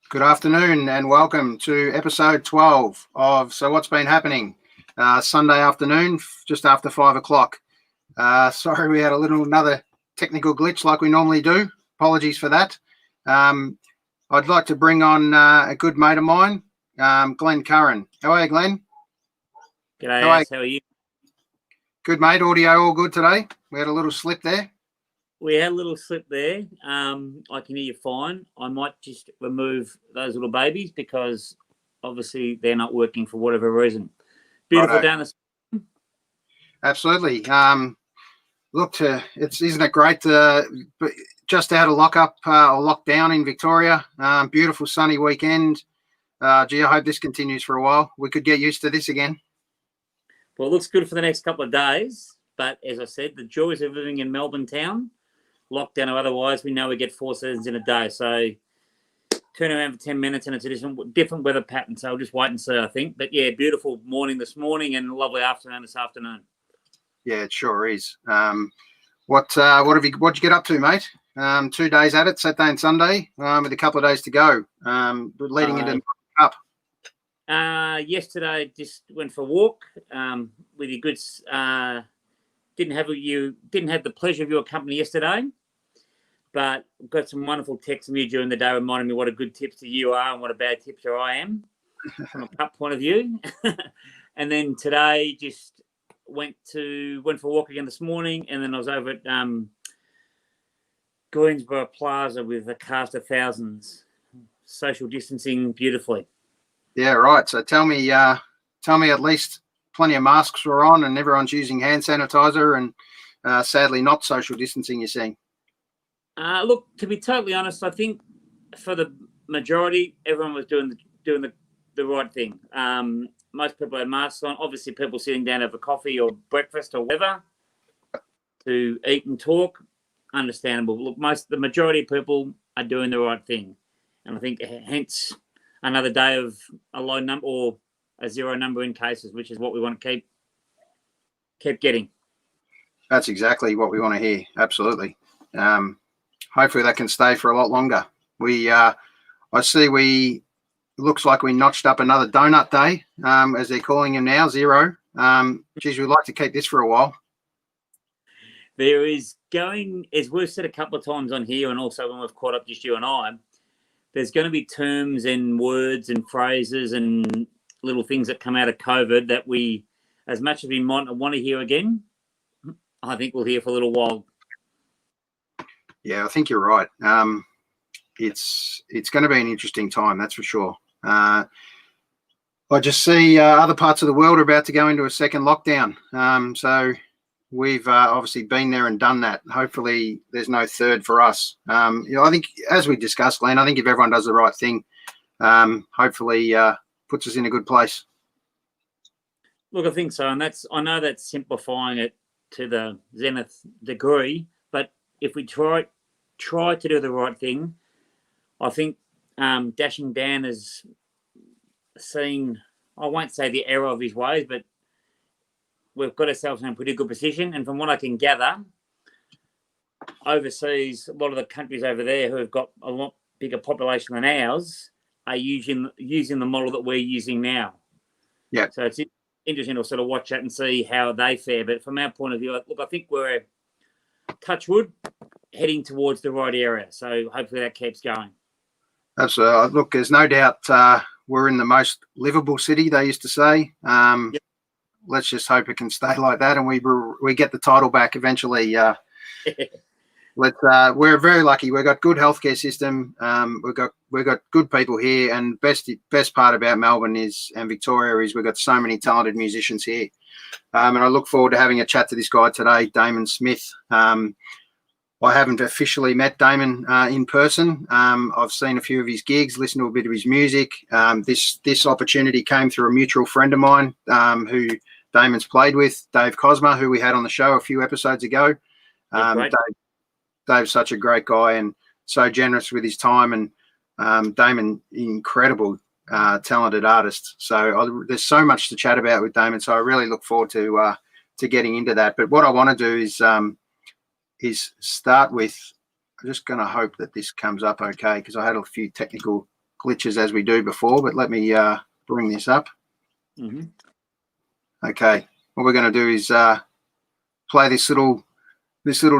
Good afternoon and welcome to episode 12 of So What's Been Happening, Sunday afternoon, just after 5 o'clock. Sorry, we had another technical glitch like we normally do. Apologies for that. I'd like to bring on a good mate of mine, Glenn Curran. How are you, Glenn? G'day, how are you? Good, mate. Audio all good today? We had a little slip there. We had a little slip there. I can hear you fine. I might just remove those little babies because obviously they're not working for whatever reason. Beautiful down the. Absolutely. Isn't it great? Just out of lockup or lockdown in Victoria. Beautiful sunny weekend. I hope this continues for a while. We could get used to this again. Well, it looks good for the next couple of days. But as I said, the joys of living in Melbourne town, lockdown or otherwise, we know we get 4 seasons in a day. So turn around for 10 minutes and it's a different weather pattern. So I'll just wait and see, I think. But yeah, beautiful morning this morning and lovely afternoon this afternoon. Yeah, it sure is. What'd you get up to, mate? 2 days at it, Saturday and Sunday, with a couple of days to go, leading into the Cup. Yesterday, just went for a walk with your goods. Didn't have the pleasure of your company yesterday, but got some wonderful texts from you during the day reminding me what a good tipster you are and what a bad tipster I am from a cup point of view. And then today just went for a walk again this morning, and then I was over at Greensborough Plaza with a cast of thousands, social distancing beautifully. Yeah, right. So tell me at least plenty of masks were on and everyone's using hand sanitizer and sadly not social distancing, you're saying? Look, to be totally honest, I think for the majority, everyone was doing the right thing. Most people had masks on. Obviously, people sitting down over coffee or breakfast or whatever to eat and talk, understandable. Look, the majority of people are doing the right thing. And I think hence another day of a low number or a zero number in cases, which is what we want to keep getting. That's exactly what we want to hear. Absolutely. Hopefully that can stay for a lot longer. Looks like we notched up another donut day, as they're calling him now, 0. Geez, we'd like to keep this for a while. There is going, as we've said a couple of times on here, and also when we've caught up just you and I, there's going to be terms and words and phrases and little things that come out of COVID that we, as much as we might want to hear again, I think we'll hear for a little while. Yeah, I think you're right. It's going to be an interesting time, that's for sure. I just see other parts of the world are about to go into a second lockdown. So we've obviously been there and done that. Hopefully there's no third for us. I think, as we discussed, Glenn, I think if everyone does the right thing, hopefully puts us in a good place. Look, I think so. And I know that's simplifying it to the zenith degree, but if we try to do the right thing, I think Dashing Dan has seen, I won't say the error of his ways, but we've got ourselves in a pretty good position. And from what I can gather, overseas, a lot of the countries over there who have got a lot bigger population than ours are using the model that we're using now. Yeah. So it's interesting to sort of watch that and see how they fare. But from our point of view, look, I think we're, touch wood, heading towards the right area. So hopefully that keeps going. Absolutely. Look, there's no doubt we're in the most livable city, they used to say. Yep. Let's just hope it can stay like that and we get the title back eventually. We're very lucky. We've got good healthcare system. We've got good people here, and best part about Melbourne and Victoria is we've got so many talented musicians here. And I look forward to having a chat to this guy today, Damon Smith. I haven't officially met Damon in person. I've seen a few of his gigs, listened to a bit of his music. This opportunity came through a mutual friend of mine who Damon's played with, Dave Cosma, who we had on the show a few episodes ago. Dave's such a great guy and so generous with his time, and Damon, incredible, talented artist. So there's so much to chat about with Damon. So I really look forward to getting into that. But what I want to do is start with, I'm just going to hope that this comes up okay, because I had a few technical glitches as we do before, but let me bring this up. Mm-hmm. Okay, what we're going to do is play this little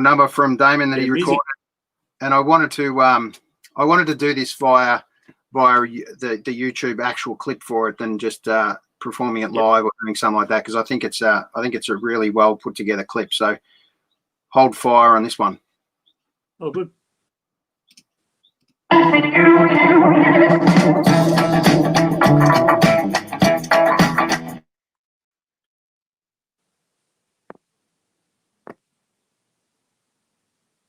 number from Damon that he recorded, and I wanted to do this via the YouTube actual clip for it than just performing it live or doing something like that, because I think it's a really well put together clip. So hold fire on this one. Oh, good.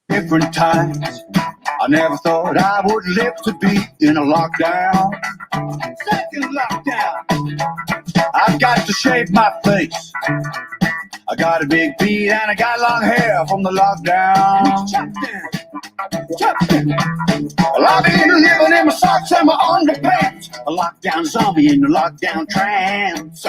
Different times, I never thought I would live to be in a lockdown. Second lockdown. I've got to shave my face. I got a big beard and I got long hair from the lockdown. Well, I've been living in my socks and my underpants. A lockdown zombie in the lockdown trance.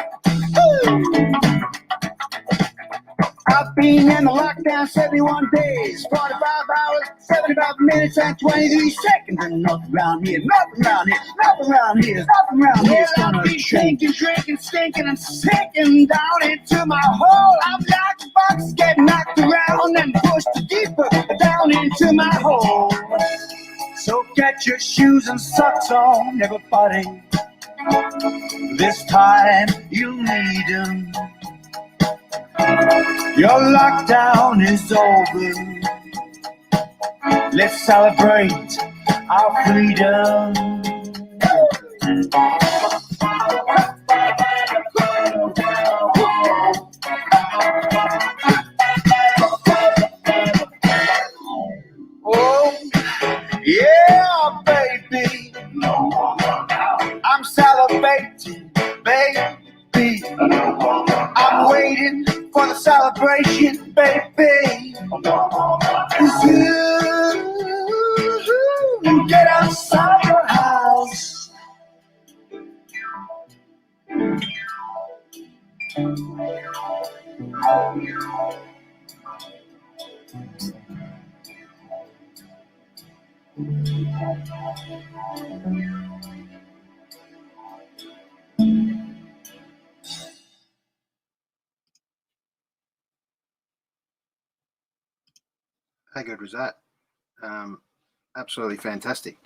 I've been in the lockdown 71 days, 45 hours, 75 minutes, and 23 seconds. And nothing around here, nothing around here, nothing around here, nothing around here. Well, I've been drinking, stinking, and sinking down into my hole. I'm like a box getting knocked around and pushed deeper down into my hole. So get your shoes and socks on, everybody. This time you'll need them. Your lockdown is over. Let's celebrate our freedom. Oh, yeah, baby. I'm celebrating, baby. I'm waiting for the celebration, baby. You get outside your house. How good was that? Absolutely fantastic.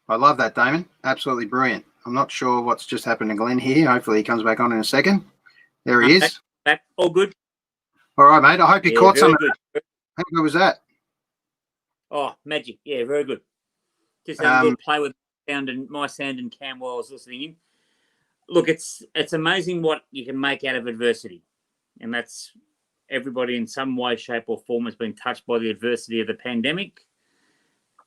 I love that, Damon. Absolutely brilliant. I'm not sure what's just happened to Glenn here. Hopefully he comes back on in a second. There he is. Back. All good. All right, mate. I hope you caught some of good. that. How good was that? Oh, magic. Yeah, very good. Just having a good play with my sound and cam while I was listening in. Look, it's amazing what you can make out of adversity. And that's everybody in some way, shape or form has been touched by the adversity of the pandemic.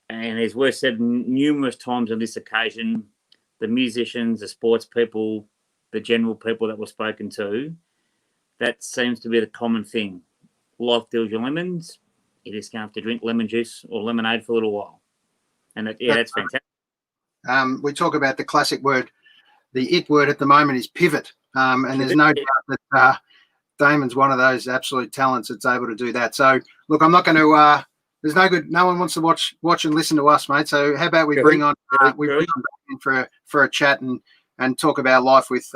And as we've said numerous times on this occasion, the musicians, the sports people, the general people that were spoken to, that seems to be the common thing. Life deals you lemons. You're just going to have to drink lemon juice or lemonade for a little while. And that's fantastic. We talk about the classic word. The it word at the moment is pivot. And there's no doubt that Damon's one of those absolute talents that's able to do that. So, look, I'm not going to there's no one wants to watch and listen to us, mate. So how about we bring on Damon for a chat and talk about life with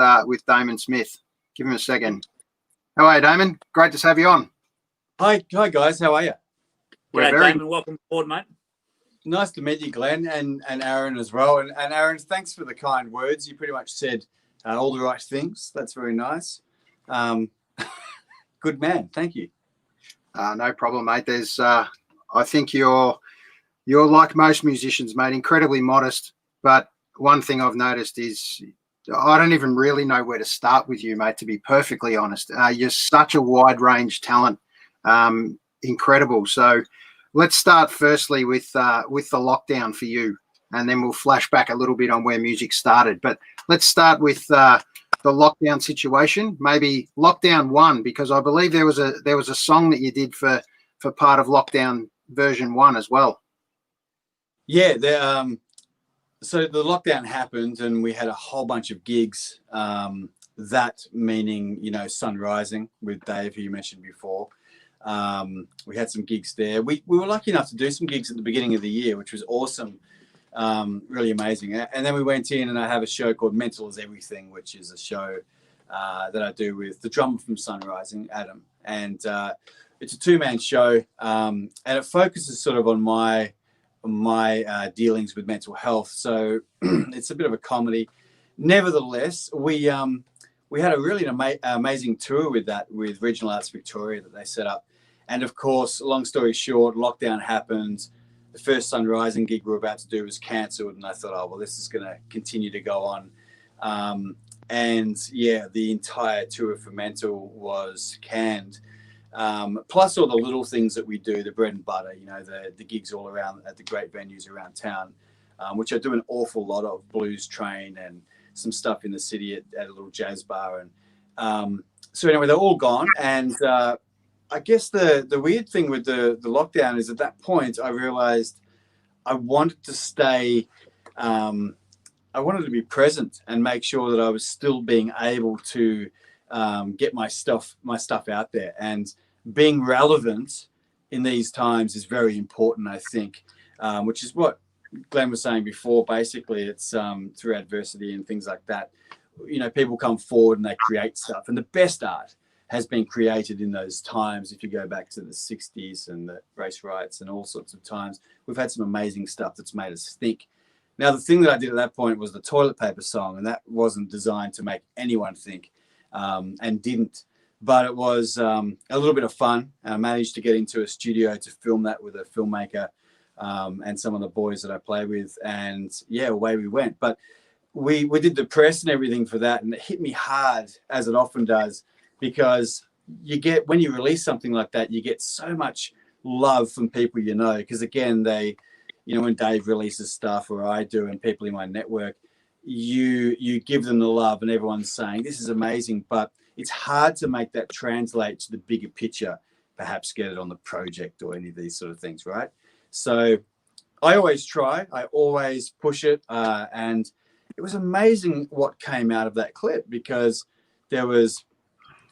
Damon Smith. Give him a second. How are you, Damon? Great to have you on. Hi guys. How are you? Yeah, Damon, welcome aboard, mate. Nice to meet you, Glenn, and Aaron as well. And Aaron, thanks for the kind words. You pretty much said all the right things. That's very nice. Good man. Thank you. No problem, mate. There's I think you're like most musicians, mate, incredibly modest. But one thing I've noticed is I don't even really know where to start with you, mate, to be perfectly honest. You're such a wide range talent. Incredible. So let's start firstly with the lockdown for you, and then we'll flash back a little bit on where music started. But let's start with the lockdown situation, maybe lockdown 1, because I believe there was a song that you did for part of lockdown version 1 as well. Yeah, so the lockdown happened and we had a whole bunch of gigs, that meaning, Sun Rising with Dave, who you mentioned before. We had some gigs there. We were lucky enough to do some gigs at the beginning of the year, which was awesome. Really amazing. And then we went in, and I have a show called Mental is Everything, which is a show that I do with the drummer from Sunrising, Adam. And it's a two-man show, and it focuses sort of on my dealings with mental health. So it's a bit of a comedy. Nevertheless, we had a really amazing tour with that, with Regional Arts Victoria that they set up. And of course, long story short, lockdown happened. The first Sunrising gig we were about to do was cancelled, and I thought, oh, well, this is going to continue to go on. And yeah, the entire tour for Mental was canned. Plus all the little things that we do, the bread and butter, you know, the gigs all around at the great venues around town, which I do an awful lot of, Blues Train and some stuff in the city at a little jazz bar. And so anyway, they're all gone. And I guess the weird thing with the lockdown is at that point, I realized I wanted to stay, I wanted to be present and make sure that I was still being able to get my stuff out there. And being relevant in these times is very important, I think, which is what Glenn was saying before. Basically, it's through adversity and things like that, you know, people come forward and they create stuff. And the best art has been created in those times. If you go back to the 60s and the race riots and all sorts of times, we've had some amazing stuff that's made us think. Now, the thing that I did at that point was the toilet paper song, and that wasn't designed to make anyone think, and didn't. But it was a little bit of fun. I managed to get into a studio to film that with a filmmaker and some of the boys that I play with. And yeah, away we went. But we did the press and everything for that, and it hit me hard, as it often does, because when you release something like that, you get so much love from people, you know, because again, you know, when Dave releases stuff, or I do, and people in my network, you give them the love, and everyone's saying this is amazing, but it's hard to make that translate to the bigger picture, perhaps get it on the project or any of these sort of things, right? So I always try, I always push it, and it was amazing what came out of that clip, because there was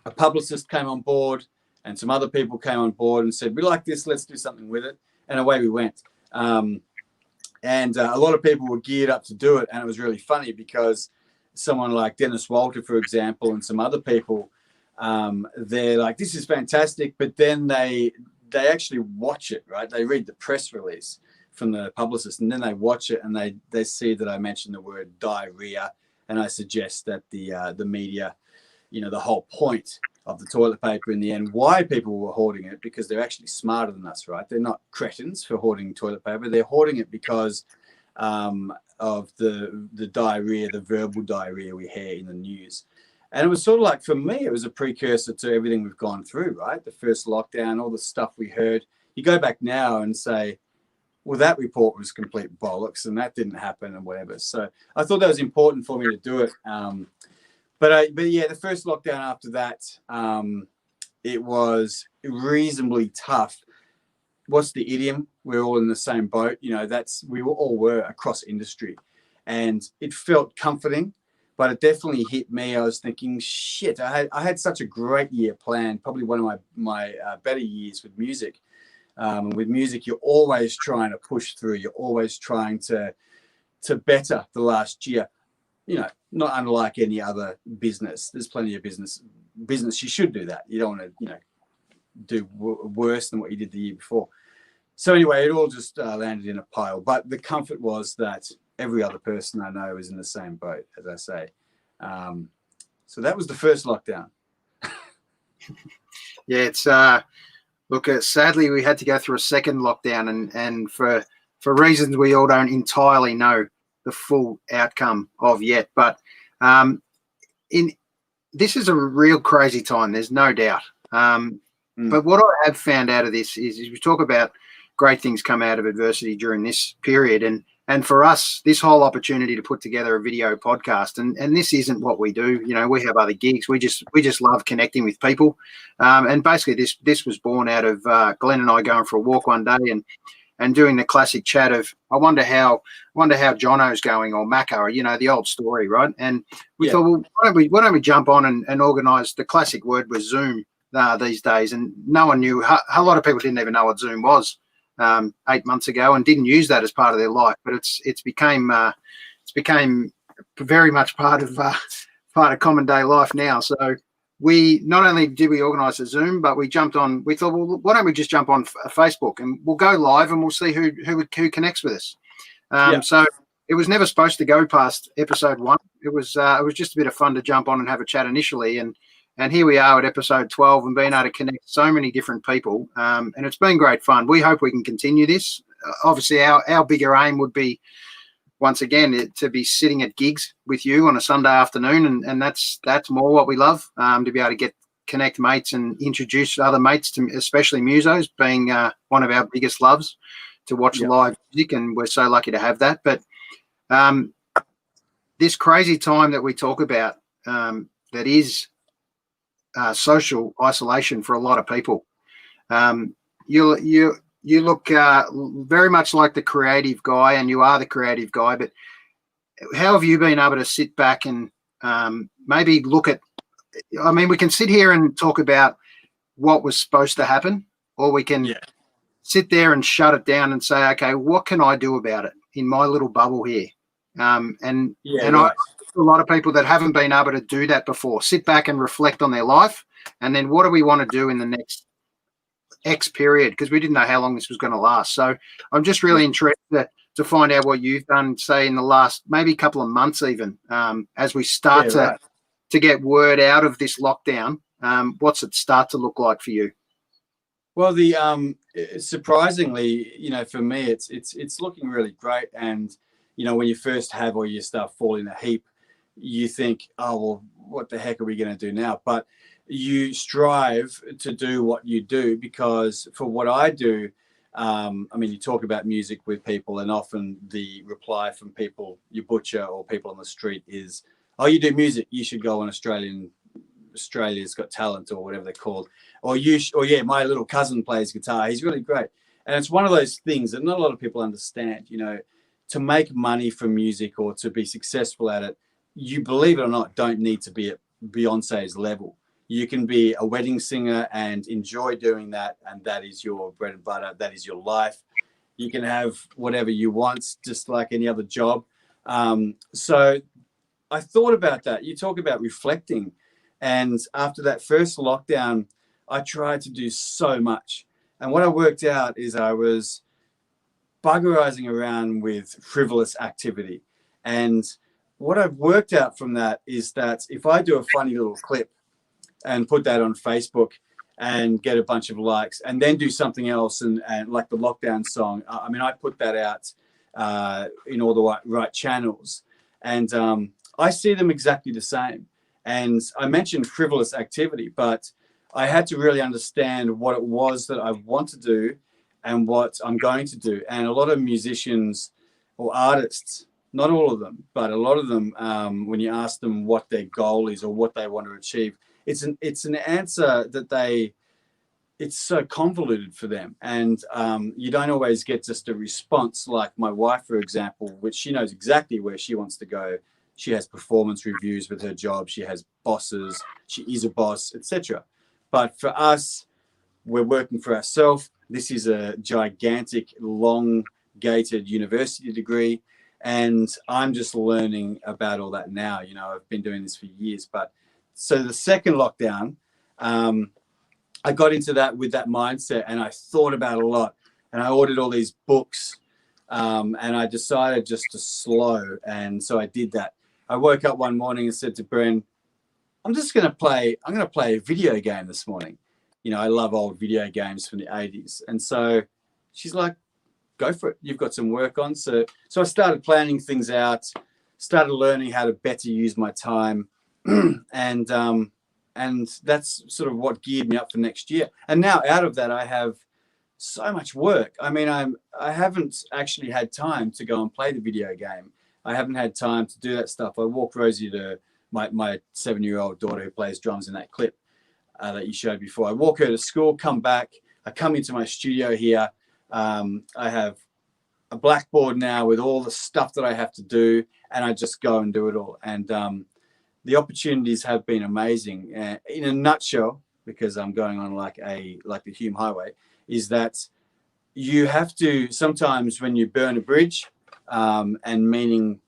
a publicist came on board and some other people came on board and said, we like this, let's do something with it. And away we went. And a lot of people were geared up to do it. And it was really funny, because someone like Dennis Walter, for example, and some other people, they're like, this is fantastic. But then they actually watch it, right? They read the press release from the publicist, and then they watch it, and they see that I mentioned the word diarrhea. And I suggest that the media, you know, the whole point of the toilet paper in the end, why people were hoarding it, because they're actually smarter than us, right? They're not cretins for hoarding toilet paper. They're hoarding it because of the diarrhea, the verbal diarrhea we hear in the news. And it was sort of like, for me, it was a precursor to everything we've gone through, right? The first lockdown, all the stuff we heard. You go back now and say, well, that report was complete bollocks and that didn't happen and whatever. So I thought that was important for me to do it. But yeah, the first lockdown after that, it was reasonably tough. What's the idiom? We're all in the same boat. You know, we all were across industry, and it felt comforting, but it definitely hit me. I was thinking, shit, I had such a great year planned, probably one of my better years with music. With music, you're always trying to push through. You're always trying to better the last year. You know, not unlike any other business. There's plenty of business. You should do that. You don't want to, you know, do worse than what you did the year before. So anyway, it all just landed in a pile. But the comfort was that every other person I know is in the same boat, as I say. So that was the first lockdown. Yeah, it's look. Sadly, we had to go through a second lockdown, and for reasons we all don't entirely know the full outcome of yet. But this is a real crazy time. There's no doubt. But what I have found out of this is we talk about great things come out of adversity during this period, and for us, this whole opportunity to put together a video podcast, and this isn't what we do. You know, we have other gigs. We just love connecting with people, and basically this was born out of Glenn and I going for a walk one day and doing the classic chat of, I wonder how Jono's going, or Macca, you know, the old story, right? And we thought, well, why don't we jump on and organise? The classic word was Zoom these days, and no one knew. A lot of people didn't even know what Zoom was 8 months ago and didn't use that as part of their life, but it's became very much part of common day life now. So we not only did we organise a Zoom, but we jumped on. We thought, well, why don't we just jump on Facebook and we'll go live and we'll see who connects with us. So it was never supposed to go past episode 1. It was just a bit of fun to jump on and have a chat initially, and here we are at episode 12 and being able to connect so many different people, and it's been great fun. We hope we can continue this. Obviously, our bigger aim would be, once again, to be sitting at gigs with you on a Sunday afternoon, and that's more what we love, to be able to connect mates and introduce other mates to, especially musos, being one of our biggest loves, to watch live music, and we're so lucky to have that. But this crazy time that we talk about, that is social isolation for a lot of people. You look very much like the creative guy, and you are the creative guy, but how have you been able to sit back and maybe look at, I mean, we can sit here and talk about what was supposed to happen, or we can sit there and shut it down and say, okay, what can I do about it in my little bubble here? I a lot of people that haven't been able to do that before, sit back and reflect on their life, and then what do we want to do in the next X period, because we didn't know how long this was going to last. So I'm just really interested to find out what you've done, say, in the last maybe couple of months even, as we start to get word out of this lockdown. What's it start to look like for you? Well, surprisingly, for me, it's looking really great. And, when you first have all your stuff fall in a heap, you think, oh, well, what the heck are we going to do now? But you strive to do what you do, because for what I do, you talk about music with people, and often the reply from people you butcher or people on the street is, oh, you do music, you should go on Australia's Got Talent, or whatever they're called. Or my little cousin plays guitar, he's really great. And it's one of those things that not a lot of people understand. To make money from music or to be successful at it, you, believe it or not, don't need to be at Beyonce's level. You can be a wedding singer and enjoy doing that, and that is your bread and butter. That is your life. You can have whatever you want, just like any other job. So I thought about that. You talk about reflecting. And after that first lockdown, I tried to do so much. And what I worked out is I was buggerizing around with frivolous activity. And what I've worked out from that is that if I do a funny little clip and put that on Facebook and get a bunch of likes, and then do something else, and like the lockdown song, I put that out in all the right channels, and I see them exactly the same. And I mentioned frivolous activity, but I had to really understand what it was that I want to do and what I'm going to do. And a lot of musicians or artists, not all of them, but a lot of them, when you ask them what their goal is or what they want to achieve, it's an answer that it's so convoluted for them. And you don't always get just a response like my wife, for example, which she knows exactly where she wants to go. She has performance reviews with her job. She has bosses. She is a boss, etc. But for us, we're working for ourselves. This is a gigantic, long-gated university degree. And I'm just learning about all that now. I've been doing this for years. But so the second lockdown, I got into that with that mindset, and I thought about it a lot. And I ordered all these books, and I decided just to slow. And so I did that. I woke up one morning and said to Bren, I'm going to play a video game this morning. I love old video games from the 80s. And so she's like, go for it. You've got some work on. So I started planning things out, started learning how to better use my time. And that's sort of what geared me up for next year. And now out of that, I have so much work. I haven't actually had time to go and play the video game. I haven't had time to do that stuff. I walked Rosie to my 7-year-old daughter who plays drums in that clip that you showed before. I walk her to school, come back. I come into my studio here. I have a blackboard now with all the stuff that I have to do, and I just go and do it all. And the opportunities have been amazing. In a nutshell, because I'm going on like the Hume Highway, is that you have to sometimes when you burn a bridge, and meaning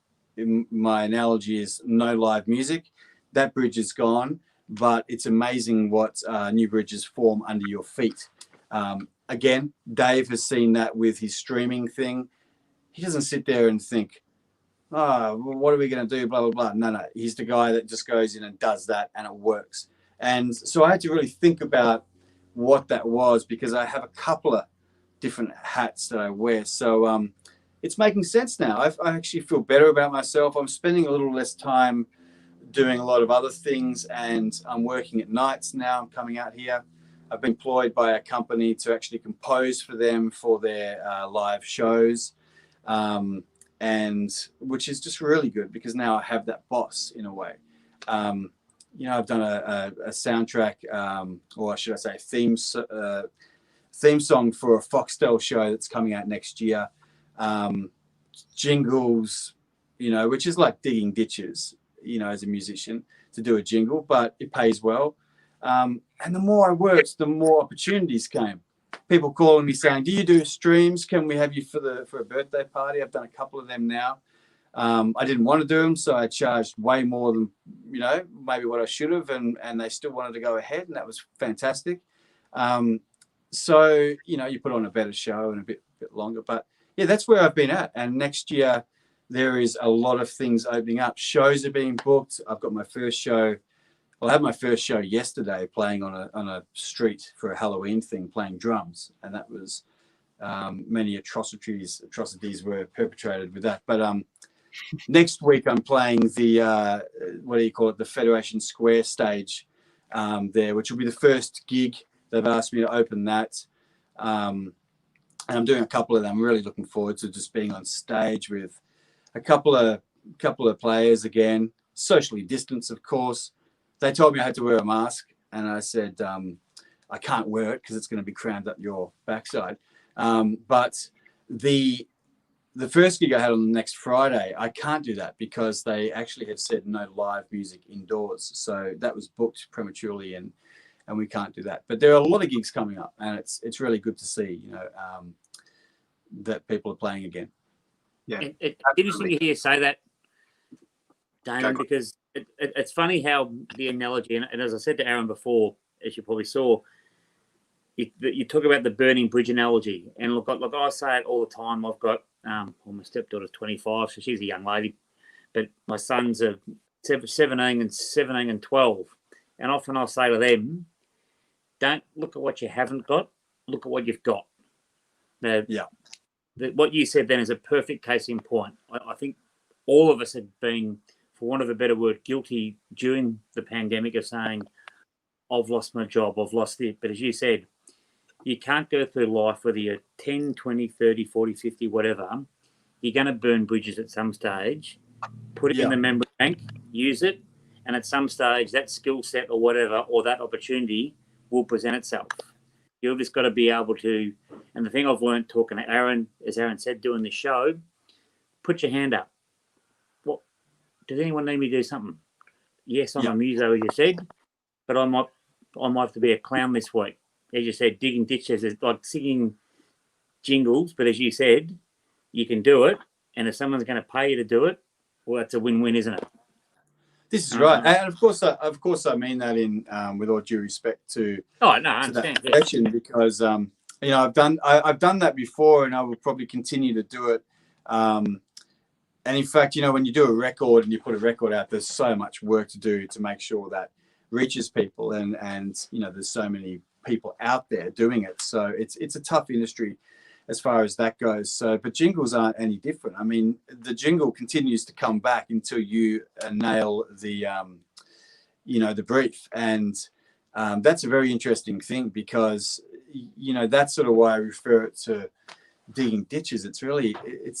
my analogy is no live music, that bridge is gone, but it's amazing what new bridges form under your feet. Again, Dave has seen that with his streaming thing. He doesn't sit there and think, oh, well, what are we going to do, blah, blah, blah. No, he's the guy that just goes in and does that, and it works. And so I had to really think about what that was, because I have a couple of different hats that I wear. So it's making sense now. I actually feel better about myself. I'm spending a little less time doing a lot of other things, and I'm working at nights now. I'm coming out here. I've been employed by a company to actually compose for them for their live shows, and which is just really good, because now I have that boss in a way. You know, I've done a soundtrack, or should I say theme song for a Foxtel show that's coming out next year. Jingles, you know, which is like digging ditches, you know, as a musician to do a jingle, but it pays well. And the more I worked, the more opportunities came. People calling me saying, do you do streams? Can we have you for a birthday party? I've done a couple of them now. I didn't want to do them, so I charged way more than, you know, maybe what I should have, and they still wanted to go ahead, and that was fantastic. So, you know, you put on a better show and a bit longer, but yeah, that's where I've been at. And next year there is a lot of things opening up. Shows are being booked. I've got my first show. Well, I had my first show yesterday playing on a street for a Halloween thing, playing drums, and that was many atrocities were perpetrated with that. But next week I'm playing the what do you call it, the Federation Square stage there, which will be the first gig. They've asked me to open that, and I'm doing a couple of them. I'm really looking forward to just being on stage with a couple of players again, socially distanced, of course. They told me I had to wear a mask, and I said I can't wear it because it's going to be crammed up your backside. But the first gig I had on the next Friday, I can't do that because they actually had said no live music indoors. So that was booked prematurely, and we can't do that. But there are a lot of gigs coming up, and it's really good to see, you know, that people are playing again. Yeah, it's interesting to hear you say that, Damon, because it's funny how the analogy, and as I said to Aaron before, as you probably saw, you talk about the burning bridge analogy. And look, I say it all the time. I've got, well, my stepdaughter's 25, so she's a young lady, but my sons are 17 and 12. And often I'll say to them, don't look at what you haven't got, look at what you've got. Now, yeah. What you said then is a perfect case in point. I think all of us have been, for want of a better word, guilty during the pandemic of saying, I've lost my job, I've lost it. But as you said, you can't go through life whether you're 10, 20, 30, 40, 50, whatever. You're going to burn bridges at some stage, put it in the memory bank, use it, and at some stage that skill set or whatever, or that opportunity will present itself. You've just got to be able to, and the thing I've learned talking to Aaron, as Aaron said, doing this show, put your hand up. What, does anyone need me to do something? Yes, I'm a muso, as you said, but I might have to be a clown this week. As you said, digging ditches is like singing jingles, but as you said, you can do it, and if someone's going to pay you to do it, well, that's a win-win, isn't it? This is right, and of course, I mean that in with all due respect to. Oh no, I understand that question, because you know, I've done that before, and I will probably continue to do it. And in fact, you know, when you do a record and you put a record out, there's so much work to do to make sure that reaches people, and you know, there's so many people out there doing it, so it's a tough industry as far as that goes. So, but jingles aren't any different. I mean, the jingle continues to come back until you nail the you know, the brief, and that's a very interesting thing, because you know, that's sort of why I refer it to digging ditches. It's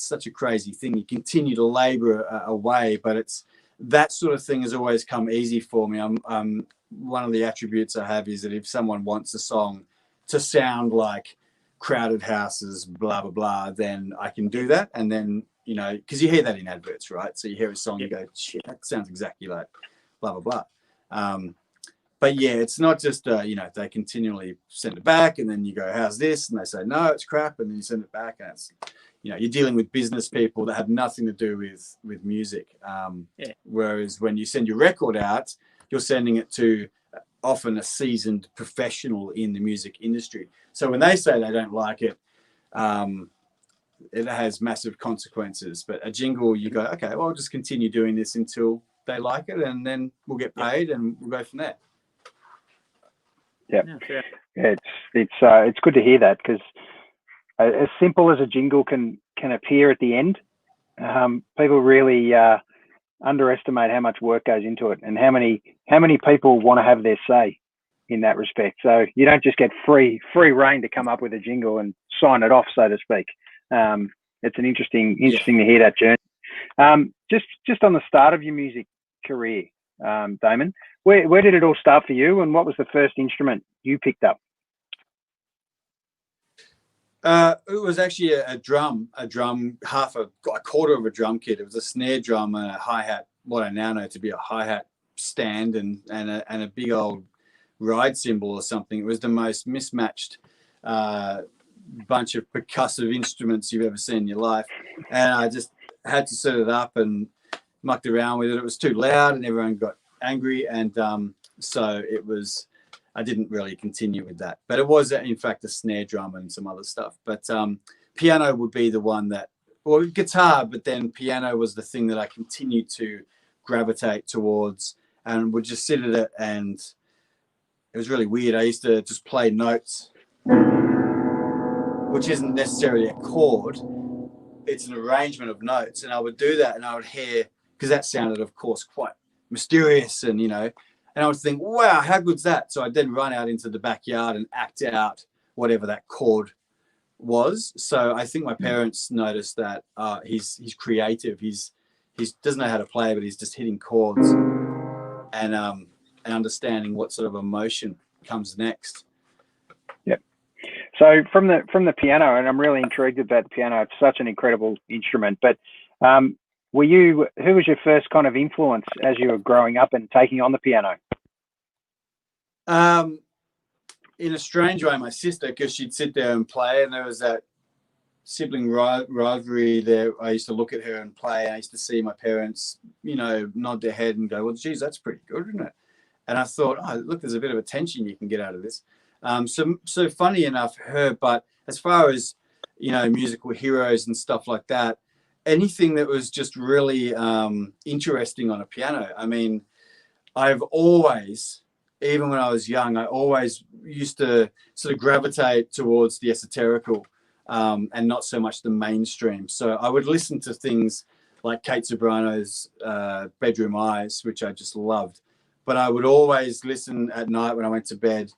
such a crazy thing. You continue to labor away, but it's that sort of thing has always come easy for me. I'm one of the attributes I have is that if someone wants a song to sound like Crowded Houses, blah, blah, blah, then I can do that. And then, you know, because you hear that in adverts, right? So you hear a song, you go, shit, that sounds exactly like blah, blah, blah. but yeah, it's not just they continually send it back, and then you go, how's this, and they say no, it's crap, and then you send it back, and it's you're dealing with business people that have nothing to do with music. Whereas when you send your record out, you're sending it to often a seasoned professional in the music industry. So when they say they don't like it, it has massive consequences. But a jingle, you go, okay, well, I'll just continue doing this until they like it, and then we'll get paid, and we'll go from there. Yeah, it's good to hear that, because as simple as a jingle can appear at the end, people really underestimate how much work goes into it, and how many people want to have their say in that respect. So you don't just get free reign to come up with a jingle and sign it off, so to speak. It's an interesting to hear that journey. Just on the start of your music career, Damon, where did it all start for you, and what was the first instrument you picked up? It was actually a drum, a quarter of a drum kit. It was a snare drum and a hi-hat, what I now know to be a hi-hat stand, and a big old ride cymbal or something. It was the most mismatched bunch of percussive instruments you've ever seen in your life. And I just had to set it up and mucked around with it. It was too loud and everyone got angry. And so I didn't really continue with that. But it was, in fact, a snare drum and some other stuff. But piano would be the one guitar, but then piano was the thing that I continued to gravitate towards, and would just sit at it. And it was really weird. I used to just play notes, which isn't necessarily a chord. It's an arrangement of notes. And I would do that, and I would hear, because that sounded, of course, quite mysterious, and and I would think, wow, how good's that? So I'd then run out into the backyard and act out whatever that chord was. So I think my parents noticed that he's creative. He doesn't know how to play, but he's just hitting chords and understanding what sort of emotion comes next. Yep. So from the piano, and I'm really intrigued about the piano. It's such an incredible instrument. But who was your first kind of influence as you were growing up and taking on the piano? In a strange way, my sister, because she'd sit there and play, and there was that sibling rivalry there. I used to look at her and play, and I used to see my parents, nod their head and go, well, geez, that's pretty good, isn't it? And I thought, oh, look, there's a bit of attention you can get out of this. So funny enough, but as far as, musical heroes and stuff like that, anything that was just really interesting on a piano. I mean, I've always, even when I was young, I always used to sort of gravitate towards the esoterical and not so much the mainstream. So I would listen to things like Kate Ceberano's Bedroom Eyes, which I just loved. But I would always listen at night when I went to bed,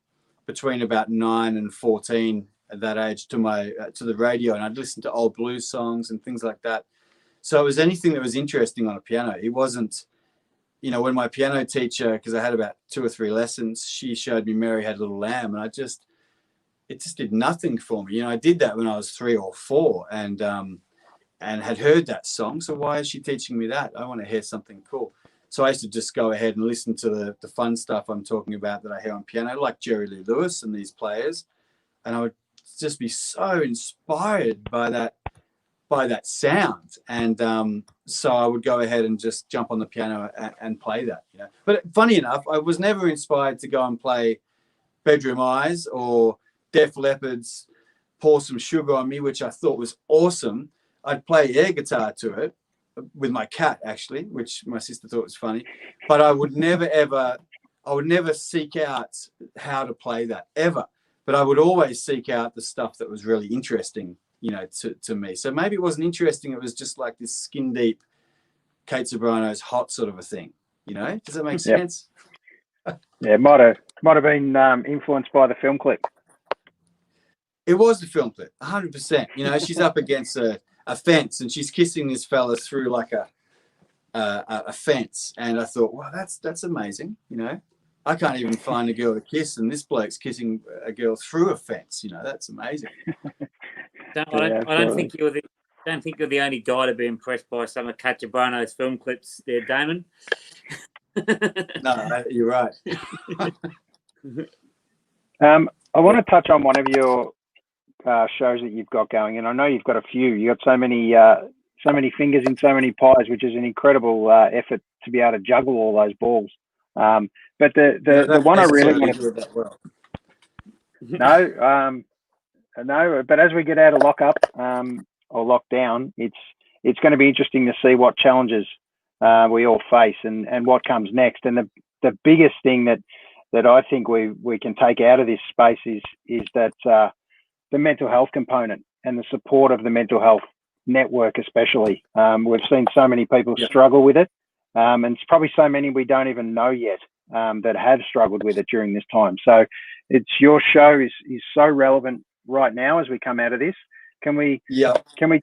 between about 9 and 14 at that age, to the radio, and I'd listen to old blues songs and things like that. So it was anything that was interesting on a piano. It wasn't, when my piano teacher, because I had about 2 or 3 lessons, she showed me Mary Had a Little Lamb, and it just did nothing for me. I did that when I was 3 or 4 and had heard that song. So why is she teaching me that? I want to hear something cool. So I used to just go ahead and listen to the fun stuff I'm talking about that I hear on piano, like Jerry Lee Lewis and these players. And I would just be so inspired by that sound. And so I would go ahead and just jump on the piano and play that. But funny enough, I was never inspired to go and play Bedroom Eyes or Def Leppard's Pour Some Sugar on Me, which I thought was awesome. I'd play air guitar to it with my cat, actually, which my sister thought was funny. But I would never seek out how to play that, ever. But I would always seek out the stuff that was really interesting, to me. So maybe it wasn't interesting. It was just like this skin deep Kate Ceberano's Hot sort of a thing. Does that make sense? Yeah, might have been influenced by the film clip. It was the film clip, 100%. She's up against a fence and she's kissing this fella through like a fence, and I thought, wow, that's amazing. I can't even find a girl to kiss, and this bloke's kissing a girl through a fence. That's amazing. I don't think you're the only guy to be impressed by some of Kate Ceberano's film clips there, Damon. No, you're right. I want to touch on one of your shows that you've got going, and I know you've got a few. You've got so many fingers in so many pies, which is an incredible effort to be able to juggle all those balls. But the one I really want to do that well. No, but as we get out of lockup or lockdown, it's going to be interesting to see what challenges we all face and what comes next. And the biggest thing that I think we can take out of this space is that the mental health component and the support of the mental health network, especially. We've seen so many people struggle with it, and it's probably so many we don't even know yet that have struggled with it during this time. So it's your show is so relevant right now as we come out of this. Can we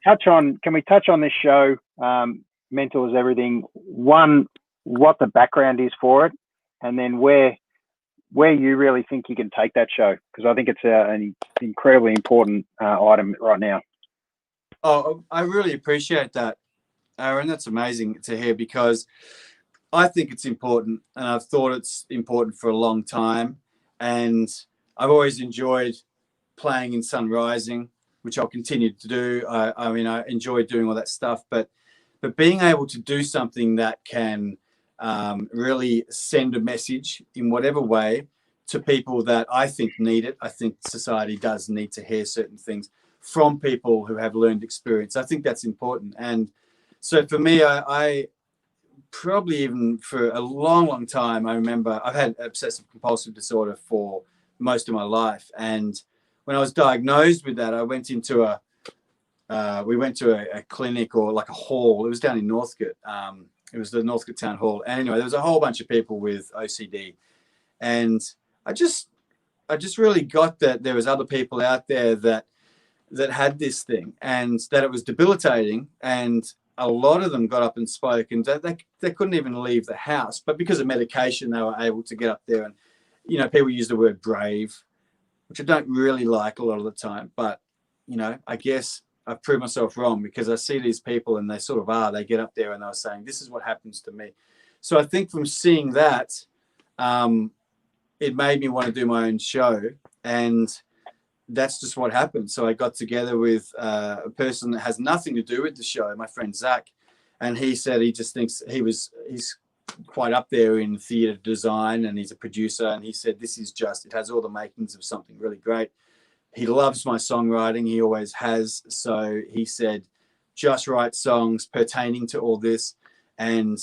touch on this show, Mental is Everything? One, what the background is for it, and then where you really think you can take that show, because I think it's an incredibly important item right now. Oh, I really appreciate that, Aaron. That's amazing to hear, because I think it's important, and I've thought it's important for a long time. And I've always enjoyed playing in Sun Rising, which I'll continue to do. I mean, I enjoy doing all that stuff, but being able to do something that can really send a message in whatever way to people that I think need it. I think society does need to hear certain things from people who have learned experience. I think that's important. And so for me, I probably, even for a long time, I remember I've had obsessive compulsive disorder for most of my life. And when I was diagnosed with that, I went into we went to a clinic, or like a hall. It was down in Northcote. It was the Northcote Town Hall. And anyway, there was a whole bunch of people with OCD. And I just really got that there was other people out there that had this thing, and that it was debilitating. And a lot of them got up and spoke, and they couldn't even leave the house. But because of medication, they were able to get up there. And, you know, people use the word brave, which I don't really like a lot of the time. But, you know, I guess I've proved myself wrong, because I see these people and they get up there and they're saying, this is what happens to me. So I think from seeing that, it made me want to do my own show, and that's just what happened. So I got together with a person that has nothing to do with the show, my friend Zach, and he said he just thinks he's quite up there in theatre design, and he's a producer, and he said it has all the makings of something really great. He loves my songwriting, he always has. So he said, just write songs pertaining to all this, and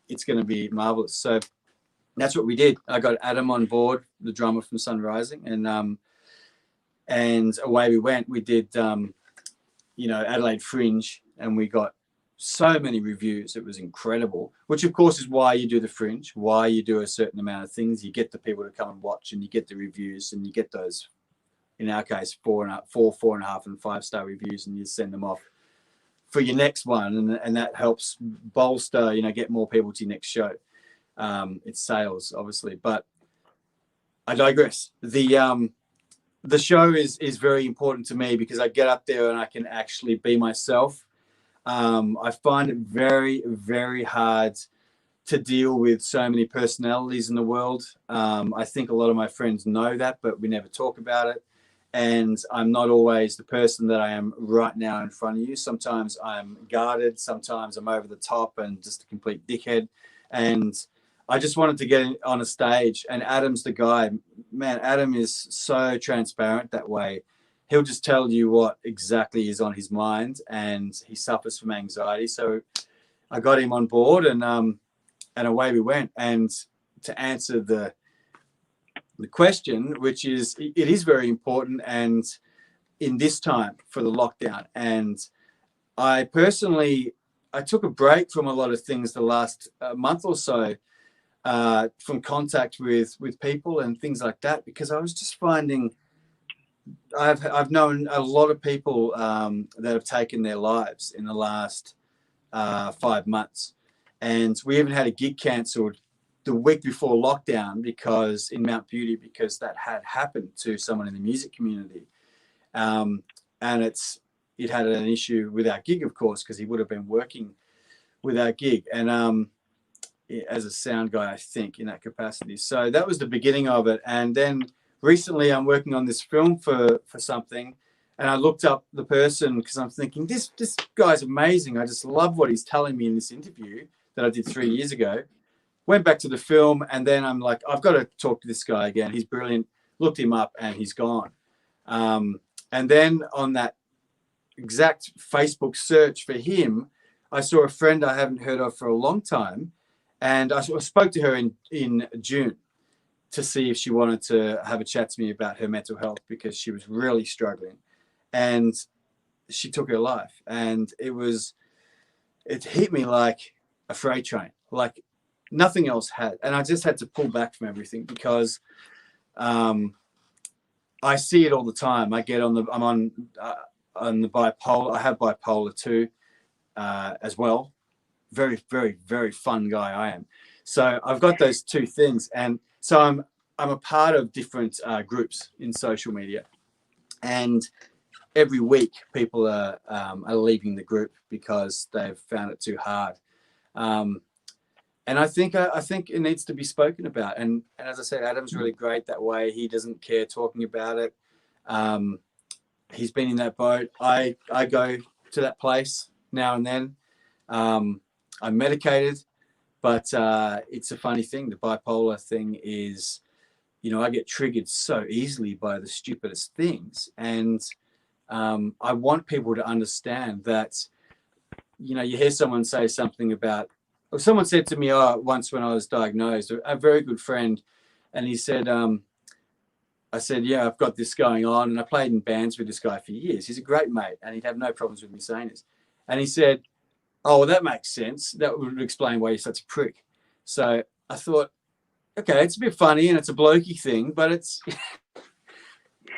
it's going to be marvelous. So that's what we did. I got Adam on board, the drummer from Sun Rising, and away we went. We did, Adelaide Fringe, and we got so many reviews. It was incredible, which of course is why you do the Fringe, why you do a certain amount of things. You get the people to come and watch, and you get the reviews, and you get those, in our case, 4.5 and 5-star reviews, and you send them off for your next one. And that helps bolster, get more people to your next show. It's sales, obviously, but I digress. The show is very important to me, because I get up there and I can actually be myself. I find it very, very hard to deal with so many personalities in the world. I think a lot of my friends know that, but we never talk about it. And I'm not always the person that I am right now in front of you. Sometimes I'm guarded. Sometimes I'm over the top and just a complete dickhead. And I just wanted to get on a stage, and Adam's the guy. Man, Adam is so transparent that way. He'll just tell you what exactly is on his mind, and he suffers from anxiety. So I got him on board, and away we went. And to answer the question, which is, it is very important, and in this time for the lockdown. And I personally, I took a break from a lot of things the last month or so, from contact with people and things like that, because I was just finding I've known a lot of people that have taken their lives in the last 5 months, and we even had a gig cancelled the week before lockdown because in Mount Beauty, because that had happened to someone in the music community, and it had an issue with our gig, of course, because he would have been working with our gig, and as a sound guy, I think, in that capacity. So that was the beginning of it. And then recently I'm working on this film for something, and I looked up the person because I'm thinking, this guy's amazing. I just love what he's telling me in this interview that I did 3 years ago. Went back to the film, and then I'm like, I've got to talk to this guy again. He's brilliant. Looked him up, and he's gone. And then on that exact Facebook search for him, I saw a friend I haven't heard of for a long time, and I spoke to her in June to see if she wanted to have a chat to me about her mental health, because she was really struggling, and she took her life. And it hit me like a freight train, like nothing else had. And I just had to pull back from everything, because I see it all the time. I'm on the bipolar. I have bipolar too, as well. Very, very, very fun guy I am. So I've got those two things, and so I'm a part of different groups in social media, and every week people are leaving the group because they've found it too hard. And I think it needs to be spoken about. And as I said, Adam's really great that way. He doesn't care talking about it. He's been in that boat. I go to that place now and then. I'm medicated, but it's a funny thing. The bipolar thing is, I get triggered so easily by the stupidest things. And I want people to understand that, you hear someone say something about, or someone said to me once when I was diagnosed, a very good friend, and he said, I said, yeah, I've got this going on. And I played in bands with this guy for years. He's a great mate, and he'd have no problems with me saying this. And he said, oh, well, that makes sense. That would explain why you're such a prick. So I thought, okay, it's a bit funny and it's a blokey thing, but it's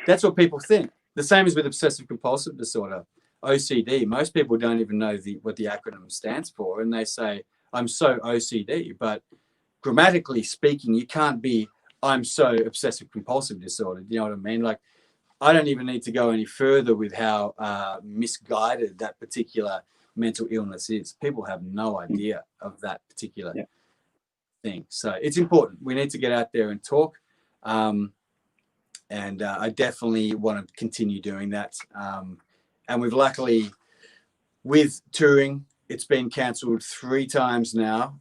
that's what people think. The same as with obsessive compulsive disorder, OCD. Most people don't even know what the acronym stands for, and they say, I'm so OCD. But grammatically speaking, you can't be, I'm so obsessive compulsive disorder. You know what I mean? Like, I don't even need to go any further with how misguided that particular mental illness is. People have no idea of that particular thing. So it's important. We need to get out there and talk. And I definitely want to continue doing that. And we've luckily, with touring, it's been cancelled 3 times now.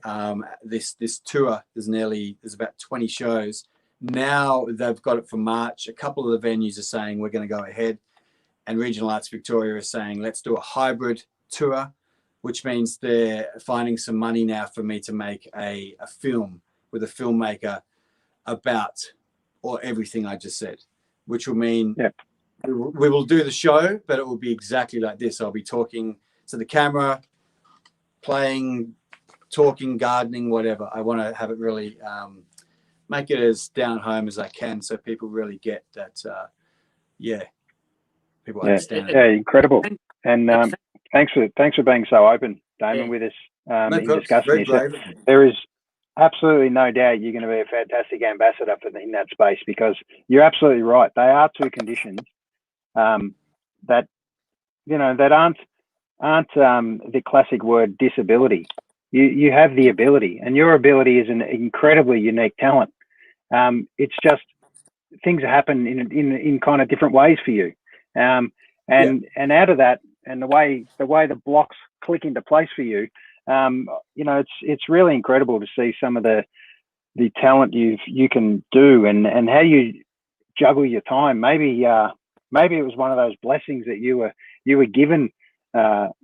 This tour, there's about 20 shows. Now they've got it for March. A couple of the venues are saying we're going to go ahead, and Regional Arts Victoria is saying let's do a hybrid tour, which means they're finding some money now for me to make a film with a filmmaker about everything I just said, which will mean we will do the show, but it will be exactly like this. I'll be talking to the camera, playing, talking, gardening, whatever. I want to have it really make it as down home as I can, so people really get that. People understand. Yeah, incredible. And thanks for being so open, Damon, with us in discussing this. There is absolutely no doubt you're going to be a fantastic ambassador in that space, because you're absolutely right. They are two conditions that aren't the classic word disability. You have the ability, and your ability is an incredibly unique talent. It's just things happen in kind of different ways for you, and out of that, and the way the blocks click into place for you, it's really incredible to see some of the talent you can do, and how you juggle your time. Maybe it was one of those blessings that you were given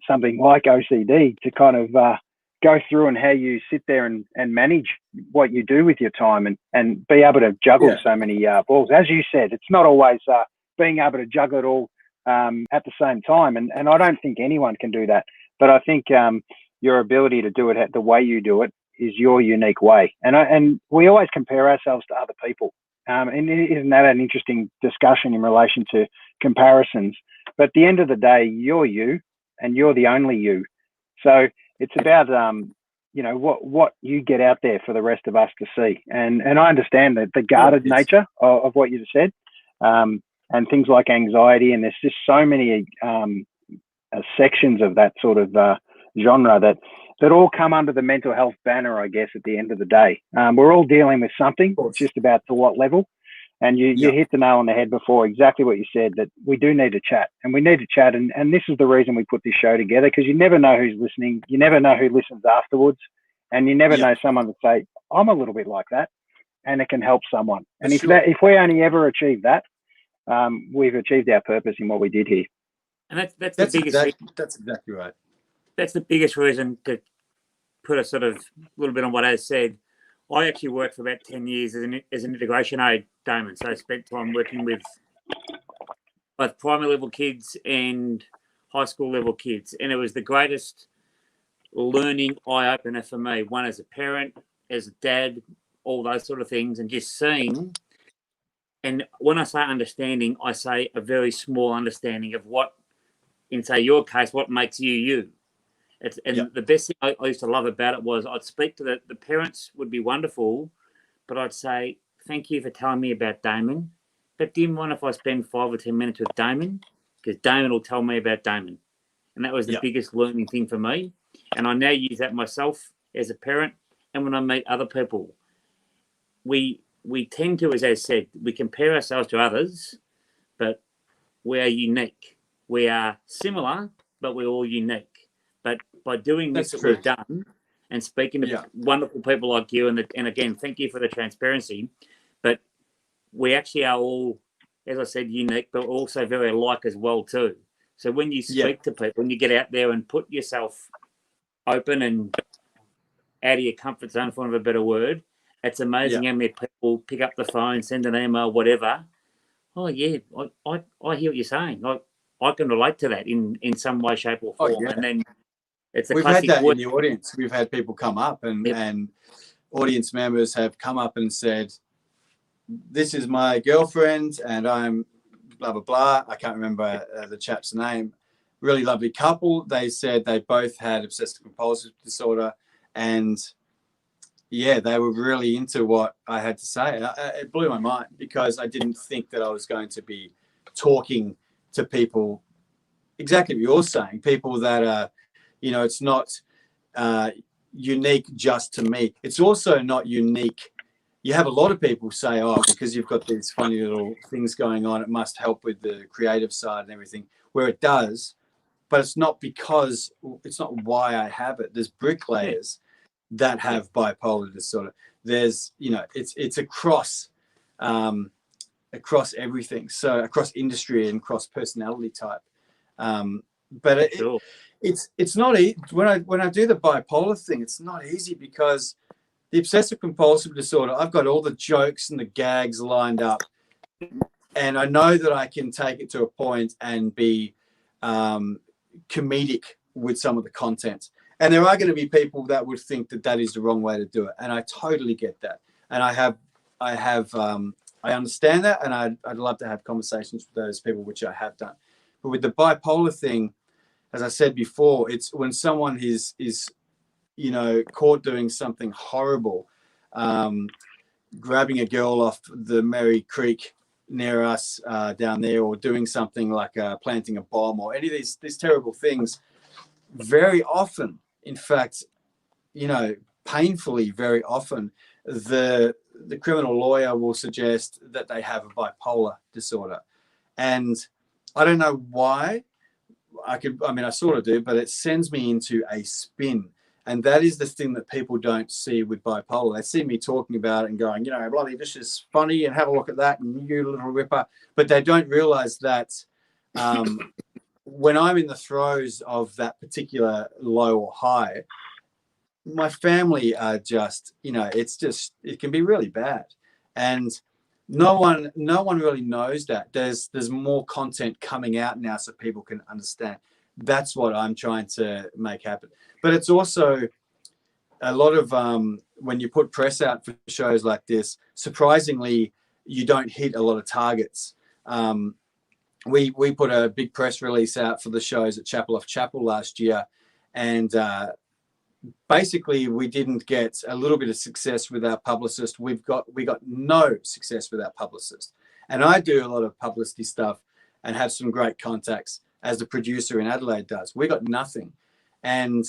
something like OCD to kind of go through, and how you sit there and manage what you do with your time, and be able to juggle so many balls. As you said, it's not always being able to juggle it all at the same time, and I don't think anyone can do that. But I think your ability to do it the way you do it is your unique way. And we always compare ourselves to other people. And isn't that an interesting discussion in relation to comparisons? But at the end of the day, you're you, and you're the only you. So it's about what you get out there for the rest of us to see. And I understand that the guarded nature of what you just said, and things like anxiety, and there's just so many sections of that sort of genre that that all come under the mental health banner, I guess, at the end of the day. We're all dealing with something. It's just about to what level. And you hit the nail on the head before, exactly what you said, that we do need to chat. And we need to chat. And this is the reason we put this show together, because you never know who's listening. You never know who listens afterwards. And you never know someone that say, I'm a little bit like that. And it can help someone. And if we only ever achieve that, we've achieved our purpose in what we did here. And that's the biggest. That's exactly right. That's the biggest reason to put a sort of little bit on what I said. I actually worked for about 10 years as an integration aide, Damon. So I spent time working with both primary level kids and high school level kids. And it was the greatest learning eye-opener for me. One, as a parent, as a dad, all those sort of things, and just seeing. And when I say understanding, I say a very small understanding of what, in say your case, what makes you you. The best thing I used to love about it was I'd speak to the parents would be wonderful, but I'd say, thank you for telling me about Damon. But do you mind if I spend 5 or 10 minutes with Damon? Because Damon will tell me about Damon. And that was the biggest learning thing for me. And I now use that myself as a parent. And when I meet other people, we tend to, as I said, we compare ourselves to others, but we are unique. We are similar, but we're all unique. But by doing this that we've done and speaking to wonderful people like you, and again, thank you for the transparency, but we actually are all, as I said, unique, but also very alike as well too. So when you speak to people, when you get out there and put yourself open and out of your comfort zone, for want of a better word, it's amazing how many people pick up the phone, send an email, whatever. Oh yeah, I hear what you're saying. I can relate to that in some way, shape, or form. And then we've had that in the audience. We've had people come up and audience members have come up and said, this is my girlfriend and I'm blah, blah, blah. I can't remember the chap's name. Really lovely couple. They said they both had obsessive compulsive disorder, and they were really into what I had to say. It blew my mind because I didn't think that I was going to be talking to people exactly what you're saying, people that are, it's not unique just to me. It's also not unique. You have a lot of people say, oh, because you've got these funny little things going on, it must help with the creative side and everything, where it does, but it's not why I have it. There's bricklayers that have bipolar disorder. There's, it's across everything. So across industry and across personality type. But it's not easy. When I do the bipolar thing, it's not easy because the obsessive compulsive disorder, I've got all the jokes and the gags lined up, and I know that I can take it to a point and be comedic with some of the content. And there are going to be people that would think that is the wrong way to do it, and I totally get that. And I understand that, and I'd love to have conversations with those people, which I have done. But with the bipolar thing, as I said before, it's when someone is caught doing something horrible, grabbing a girl off the Merry Creek near us down there, or doing something like planting a bomb, or any of these terrible things. Very often, in fact, painfully, very often, the criminal lawyer will suggest that they have a bipolar disorder. And I don't know why. I sort of do, but it sends me into a spin. And that is the thing that people don't see with bipolar. They see me talking about it and going, bloody, this is funny, and have a look at that, and you little ripper. But they don't realize that when I'm in the throes of that particular low or high, my family are just, it can be really bad. And no one really knows that. There's more content coming out now so people can understand. That's what I'm trying to make happen. But it's also a lot of, when you put press out for shows like this, surprisingly, you don't hit a lot of targets. We put a big press release out for the shows at Chapel Off Chapel last year, and basically we didn't get a little bit of success with our publicist. We got no success with our publicist. And I do a lot of publicity stuff and have some great contacts, as the producer in Adelaide does. We got nothing. And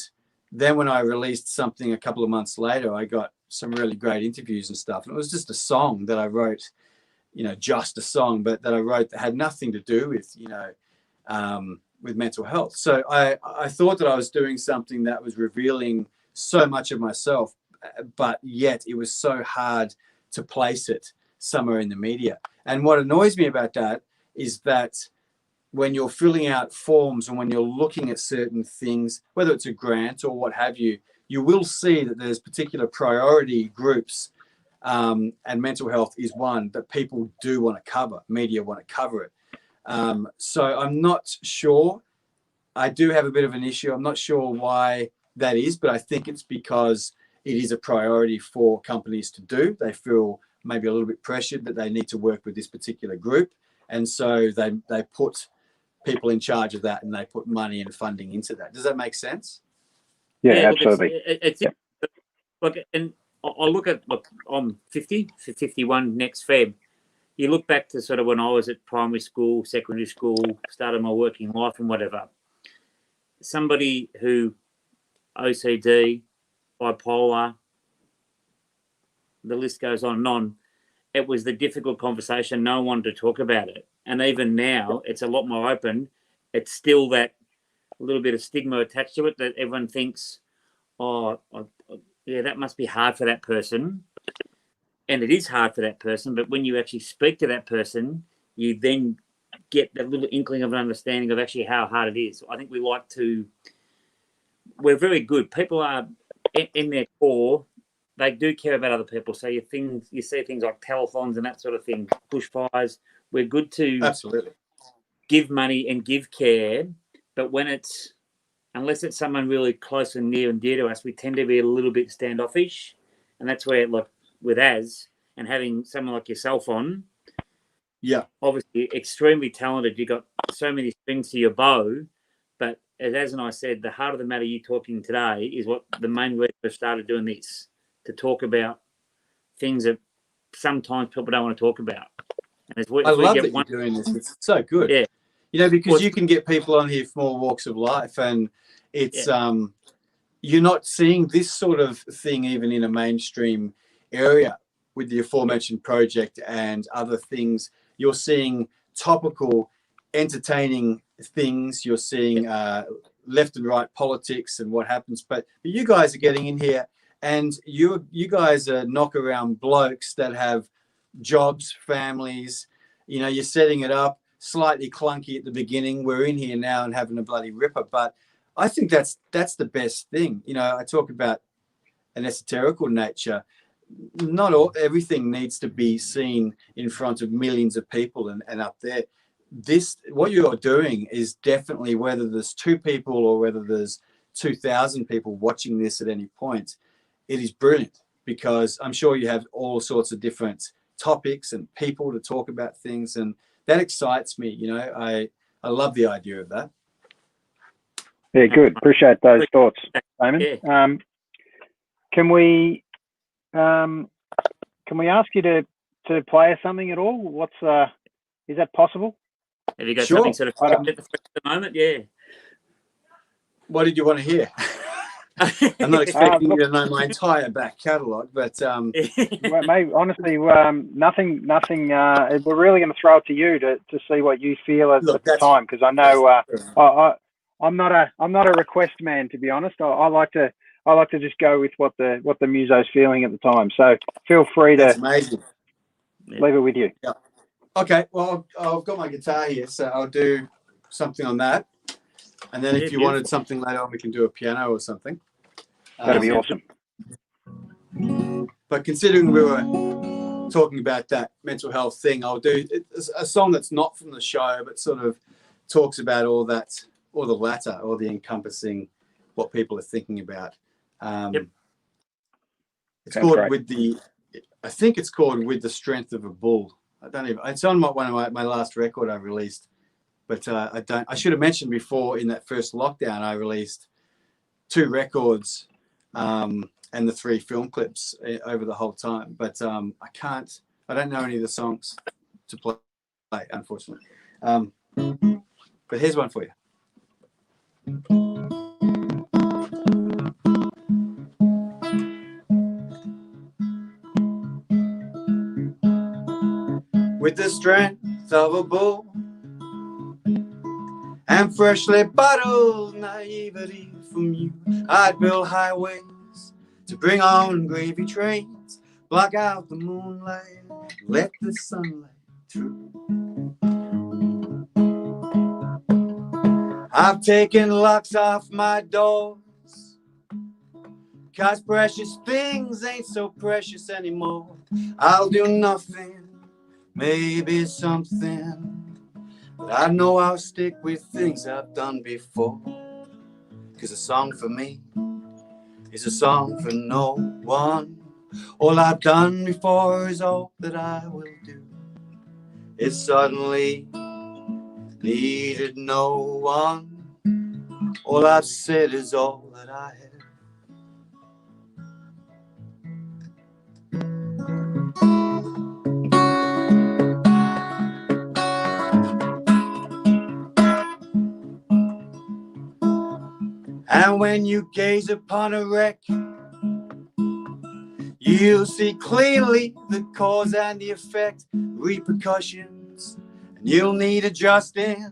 then when I released something a couple of months later, I got some really great interviews and stuff. And it was just a song that I wrote, just a song, but that I wrote that had nothing to do with, with mental health. So I thought that I was doing something that was revealing so much of myself, but yet it was so hard to place it somewhere in the media. And what annoys me about that is that when you're filling out forms and when you're looking at certain things, whether it's a grant or what have you, you will see that there's particular priority groups, and mental health is one that people do want to cover, media want to cover it. So I'm not sure. I do have a bit of an issue. I'm not sure why that is, but I think it's because it is a priority for companies to do. They feel maybe a little bit pressured that they need to work with this particular group. And so they put people in charge of that and they put money and funding into that. Does that make sense? Yeah, look, absolutely. Look, and I look at, I'm 51 next Feb. You look back to sort of when I was at primary school, secondary school, started my working life and whatever. Somebody who OCD, bipolar, the list goes on and on. It was the difficult conversation. No one wanted to talk about it. And even now, it's a lot more open. It's still that little bit of stigma attached to it that everyone thinks, yeah, that must be hard for that person. And it is hard for that person. But when you actually speak to that person, you then get that little inkling of an understanding of actually how hard it is. I think we're very good. People are in their core, they do care about other people. So you see things like telethons and that sort of thing, bushfires. We're good to Absolutely give money and give care, but unless it's someone really close and near and dear to us, we tend to be a little bit standoffish, and that's where, like with Az and having someone like yourself on, obviously extremely talented. You got so many strings to your bow, but as Az and I said, the heart of the matter you talking today is what the main reason we've started doing this, to talk about things that sometimes people don't want to talk about. And I love that you're doing this. It's so good. Yeah. Because you can get people on here from all walks of life, and it's you're not seeing this sort of thing even in a mainstream area with the aforementioned project and other things. You're seeing topical, entertaining things. You're seeing left and right politics and what happens. But you guys are getting in here, and you guys are knock around blokes that have jobs, families. You're setting it up slightly clunky at the beginning. We're in here now and having a bloody ripper, but I think that's the best thing. I talk about an esoterical nature. Not everything needs to be seen in front of millions of people and up there. What you're doing is definitely, whether there's 2 people or whether there's 2,000 people watching this at any point, it is brilliant, because I'm sure you have all sorts of different topics and people to talk about things, and that excites me. I love the idea of that. Yeah, good. Appreciate those thoughts, Damon. Yeah. Can we ask you to play us something at all? Is that possible? Have you got Sure. something sort of at the moment? Yeah. What did you want to hear? I'm not expecting you to know my entire back catalogue, but well, mate, honestly, nothing. We're really going to throw it to you to see what you feel at the time, because I know I'm not a request man, to be honest. I like to just go with what the muso's feeling at the time. So feel free to. That's amazing. Leave it with you. Yeah. Okay. Well, I've got my guitar here, so I'll do something on that. And then if you wanted something later on, we can do a piano or something. That'd be awesome. But considering we were talking about that mental health thing, I'll do a song that's not from the show, but sort of talks about all that, or the latter, or the encompassing what people are thinking about. It's called I think it's called With the Strength of a Bull. It's on one of my last record I released. But I should have mentioned before, in that first lockdown, I released 2 records and the 3 film clips over the whole time. But I don't know any of the songs to play, unfortunately. But here's one for you. with the strength of a bull and freshly bottled naivety from you. I'd build highways to bring on gravy trains, block out the moonlight, let the sunlight through. I've taken locks off my doors, 'cause precious things ain't so precious anymore. I'll do nothing, maybe something, but I know I'll stick with things I've done before. 'Cause a song for me is a song for no one. All I've done before is all that I will do. It suddenly needed no one. All I've said is all that I have. And when you gaze upon a wreck, you'll see clearly the cause and the effect, repercussions, and you'll need adjusting.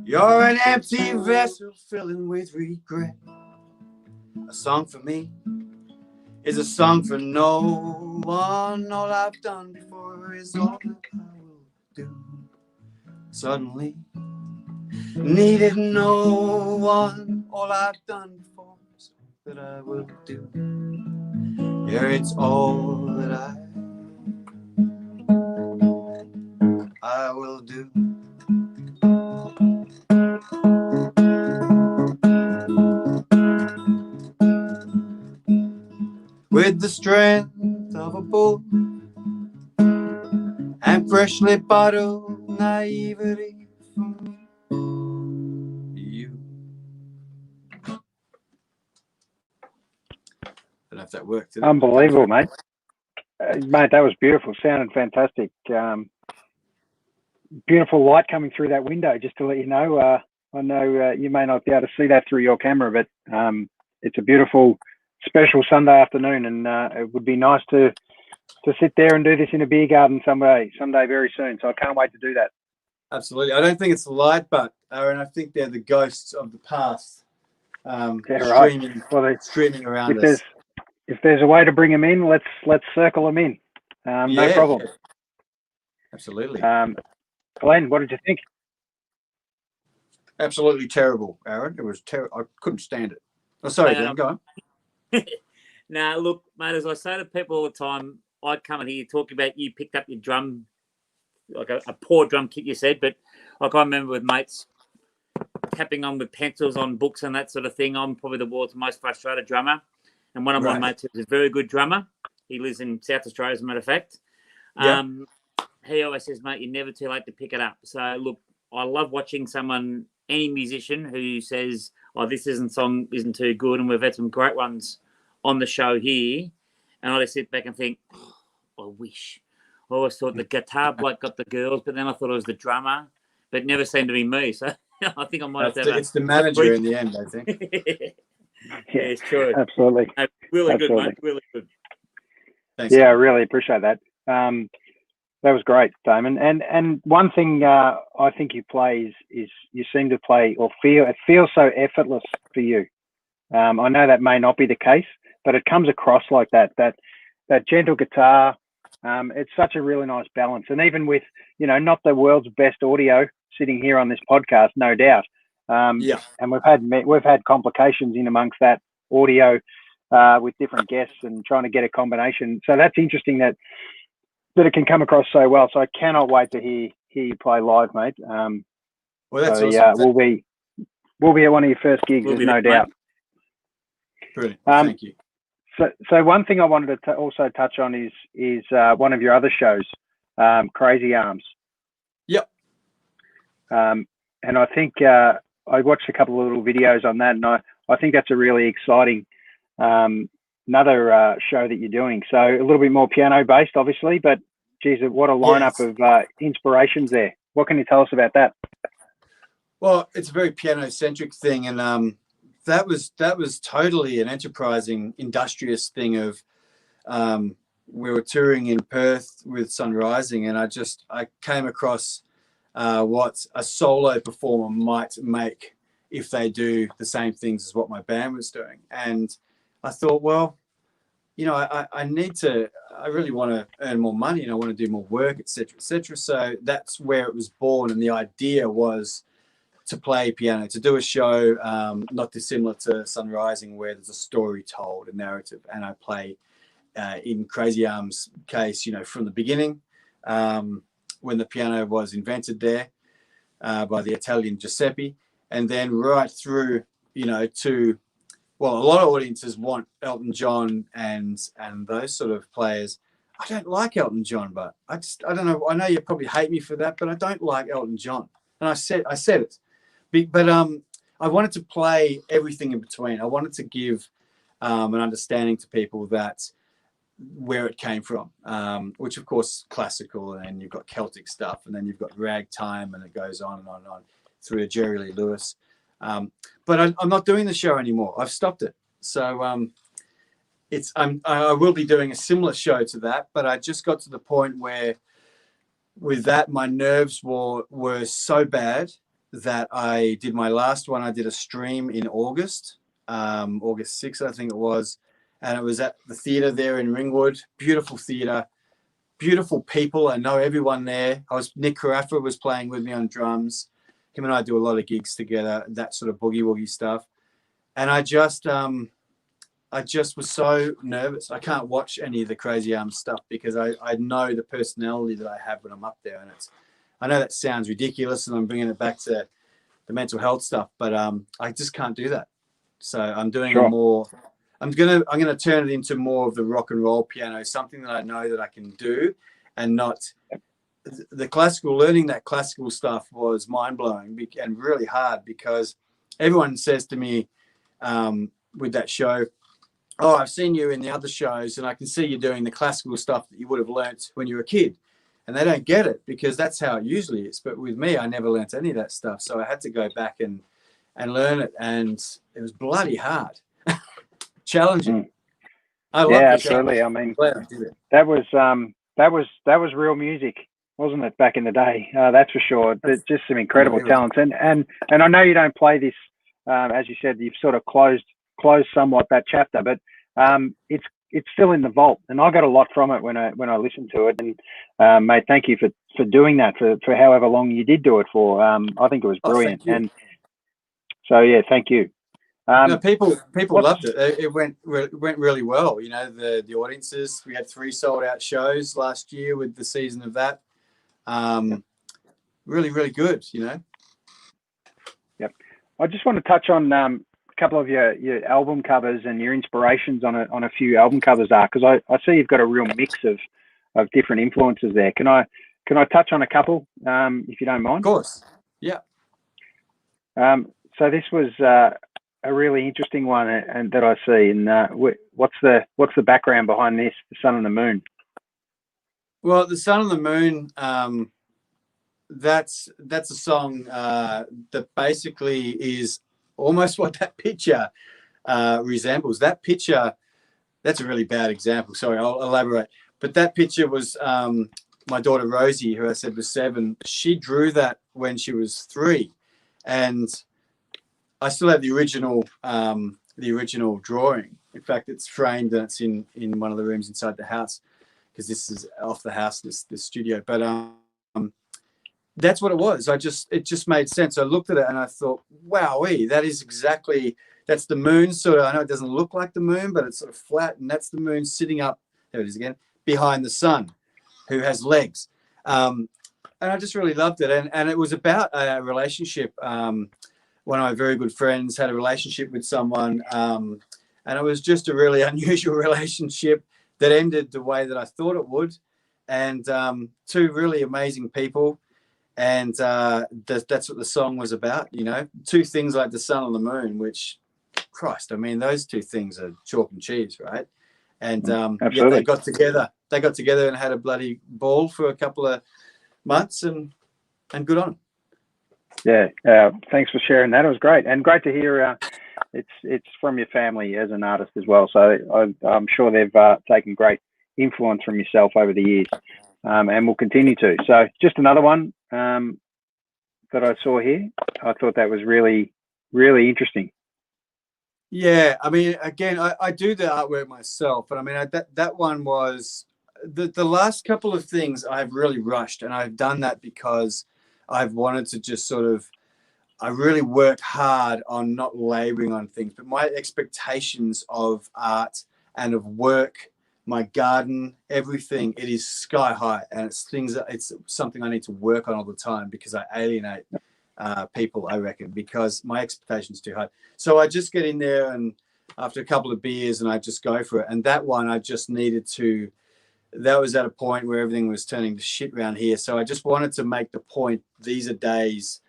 You're an empty vessel filling with regret. A song for me is a song for no one. All I've done before is all that I will do. Suddenly needed no one. All I've done before is all that I will do. Yeah, it's all that I will do. With the strength of a bull and freshly bottled naivety from you. Don't know if that worked. Did it? Unbelievable, mate. Mate, that was beautiful. Sounded fantastic. Beautiful light coming through that window, just to let you know. I know you may not be able to see that through your camera, but it's a beautiful, special Sunday afternoon, and it would be nice to sit there and do this in a beer garden someday very soon. So I can't wait to do that. Absolutely. I don't think it's the light, but Aaron, I think they're the ghosts of the past streaming, well, streaming around us. If there's a way to bring them in, let's circle them in. No problem. Yeah. Absolutely. Glenn, what did you think? Absolutely terrible, Aaron. It was terrible. I couldn't stand it. Oh, sorry, Dan, go on. Now, look, mate, as I say to people all the time, I come and hear you talking about you picked up your drum, like a poor drum kit, you said, but like I remember with mates tapping on with pencils on books and that sort of thing. I'm probably the world's most frustrated drummer. And one of my mates is a very good drummer. He lives in South Australia, as a matter of fact. Yeah. He always says, mate, you're never too late to pick it up. So, look, I love watching someone, any musician who says, oh, this song isn't too good, and we've had some great ones on the show here. And I just sit back and think, oh, I wish. I always thought the guitar bloke got the girls, but then I thought it was the drummer, but it never seemed to be me. So I think I might have to have it's the manager in the end, I think. Yeah, it's true. Absolutely. Really Absolutely. good, mate. Really good. Thanks, yeah, I really appreciate that. That was great, Damon. And one thing I think you play is you seem to play it feels so effortless for you. I know that may not be the case, but it comes across like that gentle guitar. It's such a really nice balance. And even with, not the world's best audio sitting here on this podcast, no doubt. And we've had complications in amongst that audio with different guests and trying to get a combination. So that's interesting that it can come across so well. So I cannot wait to hear you play live, mate. Well, that's awesome. Yeah, we'll be at one of your first gigs, there's no doubt. Brilliant. Thank you. So one thing I wanted to also touch on is one of your other shows, Crazy Arms. Yep. And I think I watched a couple of little videos on that, and I think that's a really exciting another show that you're doing. So a little bit more piano based, obviously, but geez, what a lineup of inspirations there. What can you tell us about that? Well, it's a very piano centric thing, and that was totally an enterprising, industrious thing of we were touring in Perth with Sun Rising, and I came across what a solo performer might make if they do the same things as what my band was doing. And I thought, well, you know, I really want to earn more money and I want to do more work, etc., etc. So that's where it was born. And the idea was to play piano, to do a show not dissimilar to Sun Rising, where there's a story told, a narrative. And I play, in Crazy Arms' case, you know, from the beginning, when the piano was invented there by the Italian Giuseppe, and then right through, you know, to, well, a lot of audiences want Elton John and those sort of players. I don't like Elton John, but I don't know. I know you probably hate me for that, but I don't like Elton John. And I said it. But I wanted to play everything in between. I wanted to give an understanding to people that where it came from, which of course classical, and you've got Celtic stuff, and then you've got ragtime, and it goes on and on and on through a Jerry Lee Lewis. But I'm not doing the show anymore. I've stopped it. So I will be doing a similar show to that, but I just got to the point where with that, my nerves were so bad that I did my last one. I did a stream in August 6th, I think it was. And it was at the theatre there in Ringwood. Beautiful theatre, beautiful people. I know everyone there. Nick Carafa was playing with me on drums. Him and I do a lot of gigs together, that sort of boogie woogie stuff. And I just was so nervous. I can't watch any of the Crazy Arms stuff because I know the personality that I have when I'm up there. And I know that sounds ridiculous, and I'm bringing it back to the mental health stuff, but I just can't do that. So I'm doing more. I'm gonna turn it into more of the rock and roll piano, something that I know that I can do, and not the classical. Learning that classical stuff was mind blowing and really hard because everyone says to me with that show, "Oh, I've seen you in the other shows, and I can see you doing the classical stuff that you would have learnt when you were a kid." And they don't get it because that's how it usually is. But with me, I never learnt any of that stuff. So I had to go back and learn it. And it was bloody hard, challenging. I love yeah, absolutely. I mean, that was real music, wasn't it, back in the day? That's for sure. There's just some incredible talents. And I know you don't play this, as you said, you've sort of closed somewhat that chapter, but it's still in the vault, and I got a lot from it when I listened to it. And mate, thank you for doing that for however long you did do it for. I think it was brilliant. And so yeah, thank you. People loved it. It went really well. You know, the audiences. We had 3 sold out shows last year with the season of that. Really, really good. You know. Yep. I just want to touch on couple of your album covers and your inspirations on a few album covers because I see you've got a real mix of different influences there. Can I touch on a couple if you don't mind? Of course. Yeah. So this was a really interesting one and that I see. And what's the background behind this? The Sun and the Moon. Well, the Sun and the Moon. That's a song that basically is almost what that picture resembles. That picture, that's a really bad example. Sorry, I'll elaborate. But that picture was my daughter Rosie, who I said was 7. She drew that when she was 3, and I still have the original drawing. In fact, it's framed and it's in one of the rooms inside the house because this is off the house, this studio. But that's what it was. It just made sense. I looked at it and I thought, wowee, that's the moon sort of. I know it doesn't look like the moon, but it's sort of flat, and that's the moon sitting up, there it is again, behind the sun, who has legs. And I just really loved it. And it was about a relationship. One of my very good friends had a relationship with someone, and it was just a really unusual relationship that ended the way that I thought it would. And 2 really amazing people. And that's what the song was about, you know, 2 things like the sun and the moon, which, Christ, I mean, those 2 things are chalk and cheese, right? And yeah, they got together and had a bloody ball for a couple of months, and good on them. Yeah, thanks for sharing that. It was great, and great to hear it's from your family as an artist as well. So I'm sure they've taken great influence from yourself over the years, and will continue to. So just another one that I saw here. I thought that was really, really interesting. Yeah, I mean, again, I do the artwork myself, but I mean, that one was the last couple of things I've really rushed, and I've done that because I've wanted to just sort of, I really work hard on not laboring on things, but my expectations of art and of work, my garden, everything, it is sky high, and it's something I need to work on all the time because I alienate people, I reckon, because my expectations too high. So I just get in there, and after a couple of beers, and I just go for it. And that one, I just needed to. That was at a point where everything was turning to shit around here. So I just wanted to make the point: these are days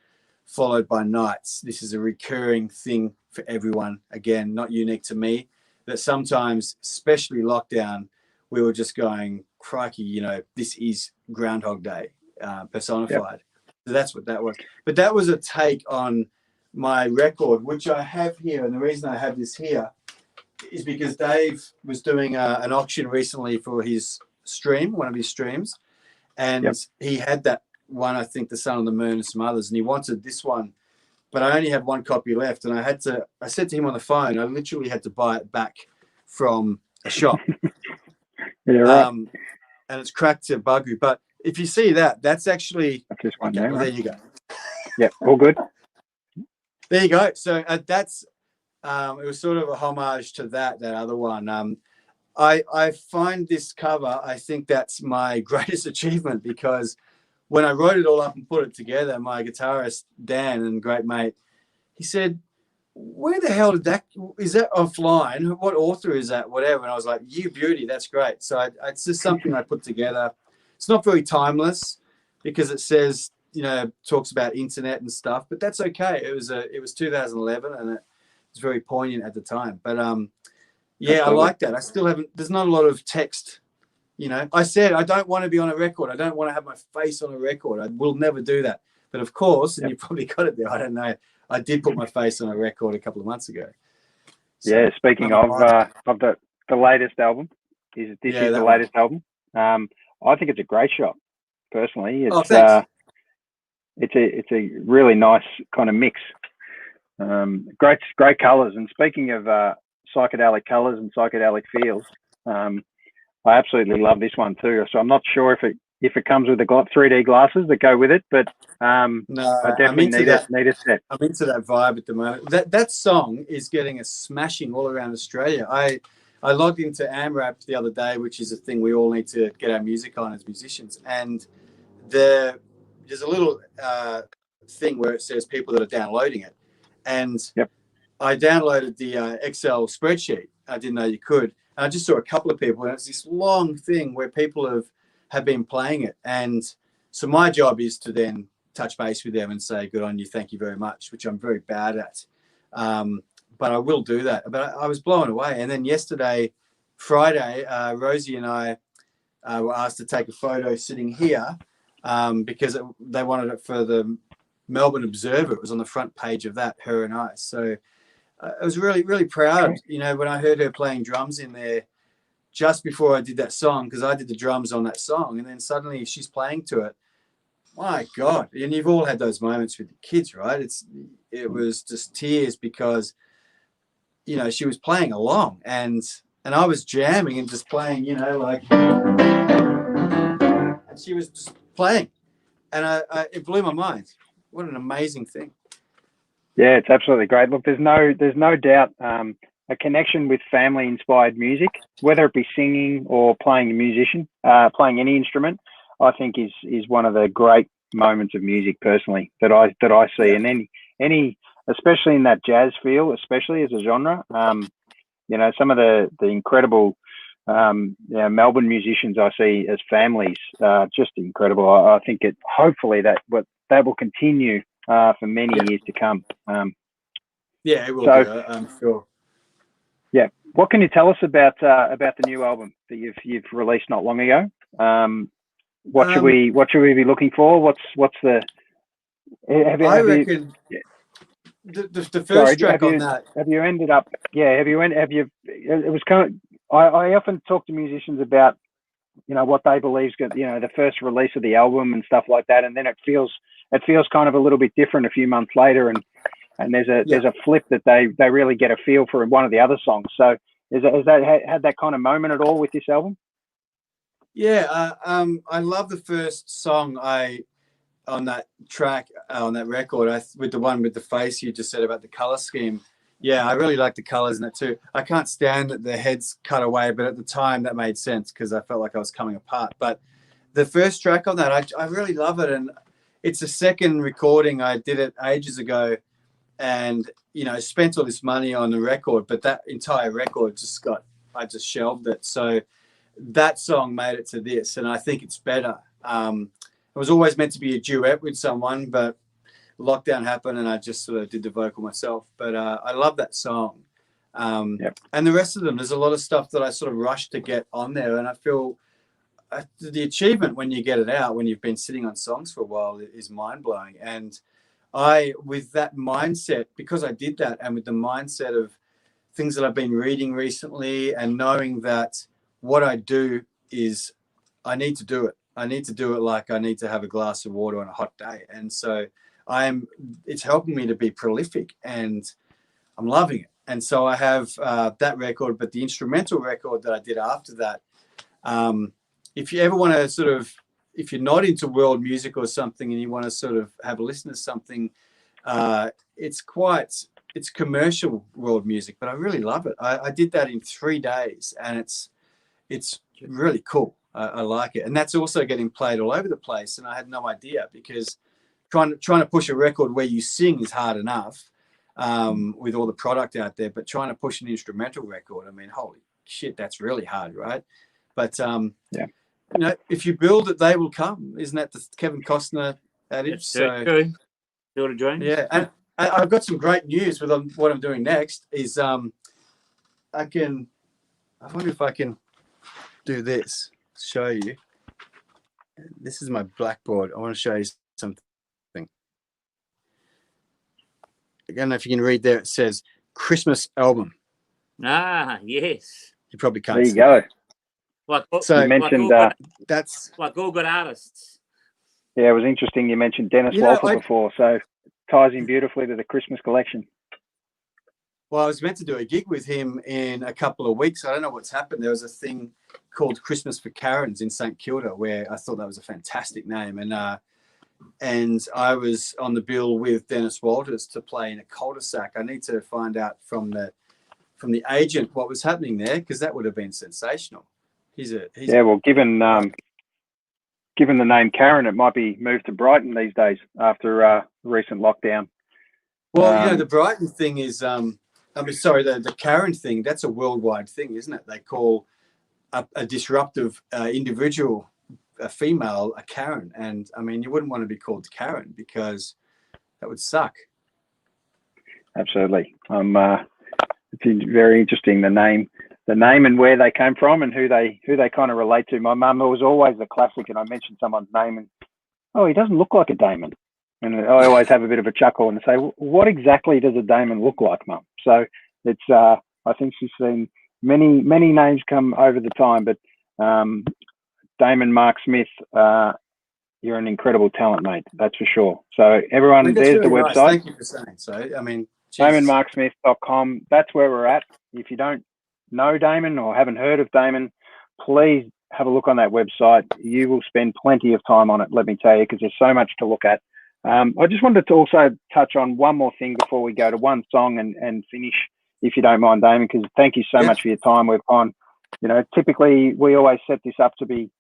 followed by nights. This is a recurring thing for everyone. Again, not unique to me. That sometimes, especially lockdown, we were just going, crikey, you know, this is Groundhog Day personified. Yep. So that's what that was. But that was a take on my record, which I have here. And the reason I have this here is because Dave was doing an auction recently for his stream, one of his streams. And yep. He had that one, I think, The Sun on the Moon and some others. And he wanted this one. But I only had one copy left. And I said to him on the phone, I literally had to buy it back from a shop. Yeah, right. And it's cracked to buggery. But if you see that, that's actually... That's this one okay, there, well, right? there you go. Yeah, all good. There you go. So that's... it was sort of a homage to that other one. I find this cover, I think that's my greatest achievement, because when I wrote it all up and put it together, my guitarist, Dan, and great mate, he said, where the hell is that offline? What author is that? Whatever. And I was like, you beauty, that's great. So it's just something I put together. It's not very timeless because it says, you know, talks about internet and stuff, but that's okay. It was 2011 and it was very poignant at the time. But yeah, absolutely. I like that. I still haven't, there's not a lot of text. You know, I said, I don't want to be on a record. I don't want to have my face on a record. I will never do that. But of course, and you probably got it there, I don't know, I did put my face on a record a couple of months ago. So, yeah, speaking of the latest album, this is the latest album. I think it's a great shot, personally. It's, thanks. It's a really nice kind of mix. Great colours. And speaking of psychedelic colours and psychedelic feels, I absolutely love this one too. So I'm not sure if it comes with the 3D glasses that go with it, but no, I definitely need a set. I'm into that vibe at the moment. That song is getting a smashing all around Australia. I logged into AmRap the other day, which is a thing we all need to get our music on as musicians, and there's a little thing where it says people that are downloading it, and I downloaded the Excel spreadsheet. I didn't know you could. And I just saw a couple of people, and it's this long thing where people have been playing it. And so my job is to then touch base with them and say, good on you, thank you very much, which I'm very bad at. But I will do that. But I was blown away. And then Friday, Rosie and I were asked to take a photo sitting here because they wanted it for the Melbourne Observer. It was on the front page of that, her and I. So I was really, really proud, you know, when I heard her playing drums in there just before I did that song, because I did the drums on that song, and then suddenly she's playing to it. My God. And you've all had those moments with the kids, right? It was just tears because, you know, she was playing along and I was jamming and just playing, you know, like, and she was just playing, and it blew my mind. What an amazing thing. Yeah, it's absolutely great. Look, there's no doubt a connection with family-inspired music, whether it be singing or playing playing any instrument, I think is one of the great moments of music personally that I see. And then any, especially in that jazz feel, especially as a genre, you know, some of the incredible Melbourne musicians I see as families, just incredible. I think hopefully that will continue for many years to come. Yeah, it will be, I'm sure. Yeah. What can you tell us about the new album that you've released not long ago? What should we be looking for? What's the? I reckon the first track on that. Have you ended up? Yeah. Have you? It was kind of. I often talk to musicians about what they believe is good, the first release of the album and stuff like that, and then it feels kind of a little bit different a few months later, and there's a flip that they really get a feel for one of the other songs. So has that had that kind of moment at all with this album? Yeah, I love the first song on that track, on that record, with the one with the face you just said about the color scheme. Yeah, I really like the colors in that too. I can't stand that the head's cut away, but at the time that made sense because I felt like I was coming apart. But the first track on that, I really love it. And it's a second recording. I did it ages ago and, spent all this money on the record, but that entire record I just shelved it. So that song made it to this, and I think it's better. It was always meant to be a duet with someone, but lockdown happened and I just sort of did the vocal myself. But I love that song. And the rest of them, there's a lot of stuff that I sort of rushed to get on there, and I feel the achievement when you get it out, when you've been sitting on songs for a while, is mind-blowing. And with that mindset, because I did that, and with the mindset of things that I've been reading recently and knowing that what I do is I need to do it. I need to do it like I need to have a glass of water on a hot day. And so it's helping me to be prolific, and I'm loving it. And so I have that record, but the instrumental record that I did after that, if you ever want to if you're not into world music or something and you want to sort of have a listen to something, it's commercial world music, but I really love it. I did that in 3 days, and it's really cool. I like it. And that's also getting played all over the place. And I had no idea, because trying to push a record where you sing is hard enough with all the product out there, but trying to push an instrumental record, I mean, holy shit, that's really hard, right? But if you build it, they will come. Isn't that the Kevin Costner adage? So true. Build a dream. Yeah, and I've got some great news with what I'm doing next. Is I wonder if I can do this. Show you. This is my blackboard. I want to show you something. I don't know if you can read there. It says Christmas album. Ah, yes. You probably can't. There you go. So you mentioned that's like all good artists. Yeah, it was interesting. You mentioned Dennis Walter before, so ties in beautifully to the Christmas collection. Well, I was meant to do a gig with him in a couple of weeks. I don't know what's happened. There was a thing called Christmas for Karens in St Kilda, where I thought that was a fantastic name. And I was on the bill with Dennis Walters to play in a cul-de-sac. I need to find out from the agent what was happening there, because that would have been sensational. Well, given the name Karen, it might be moved to Brighton these days after recent lockdown. Well, the Brighton thing is, the Karen thing, that's a worldwide thing, isn't it? They call a disruptive individual, a female, a Karen. And I mean, you wouldn't want to be called Karen, because that would suck. Absolutely. It's very interesting, the name and where they came from and who they kind of relate to. My mum was always the classic, and I mentioned someone's name and, oh, he doesn't look like a Damon. And I always have a bit of a chuckle and say, what exactly does a Damon look like, Mum? So it's, I think she's seen many names come over the time, but Damon Mark Smith, you're an incredible talent, mate. That's for sure. So everyone, there's really the website. Nice. Thank you for saying so. I mean, DamonMarkSmith.com. That's where we're at. If you don't know Damon or haven't heard of Damon, please have a look on that website. You will spend plenty of time on it, let me tell you, because there's so much to look at. I just wanted to also touch on one more thing before we go to one song and finish, if you don't mind, Damon, because thank you so much for your time. We've gone, typically we always set this up to be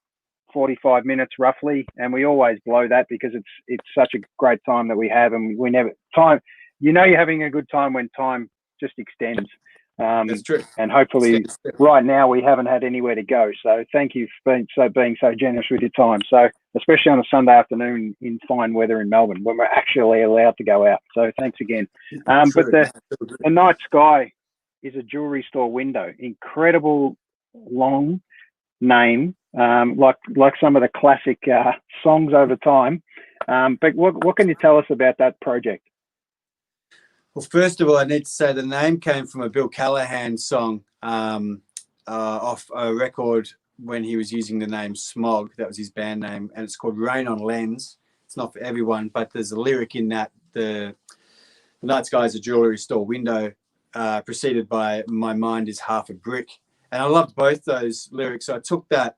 45 minutes roughly, and we always blow that because it's such a great time that we have, and we never time. You're having a good time when time just extends. That's true. And hopefully right now we haven't had anywhere to go. So thank you for being so generous with your time. So especially on a Sunday afternoon in fine weather in Melbourne when we're actually allowed to go out. So thanks again. But the night sky is a jewelry store window. Incredible long name, like some of the classic songs over time. But what can you tell us about that project? Well, first of all, I need to say the name came from a Bill Callahan song off a record when he was using the name Smog. That was his band name, and it's called Rain on Lens. It's not for everyone, but there's a lyric in that, the night sky is a jewelry store window, preceded by my mind is half a brick. And I loved both those lyrics. So I took that,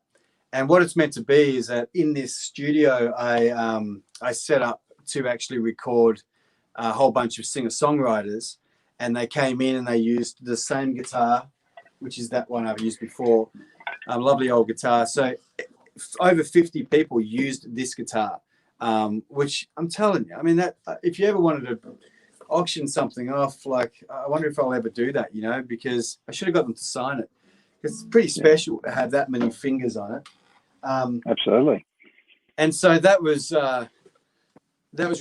and what it's meant to be is that in this studio, I set up to actually record a whole bunch of singer-songwriters, and they came in and they used the same guitar, which is that one I've used before, lovely old guitar. So over 50 people used this guitar, which I'm telling you, I mean, that if you ever wanted to auction something off, like, I wonder if I'll ever do that, you know, because I should have got them to sign it. It's pretty special to have that many fingers on it. Absolutely. And so that was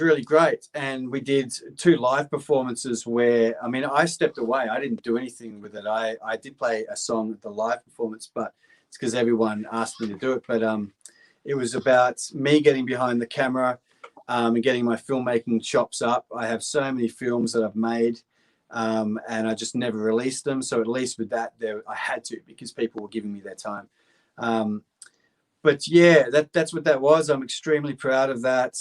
really great. And we did 2 live performances where, I mean, I stepped away. I didn't do anything with it. I did play a song at the live performance, but it's because everyone asked me to do it. But it was about me getting behind the camera and getting my filmmaking chops up. I have so many films that I've made, and I just never released them. So at least with that, I had to, because people were giving me their time. But yeah, that's what that was. I'm extremely proud of that.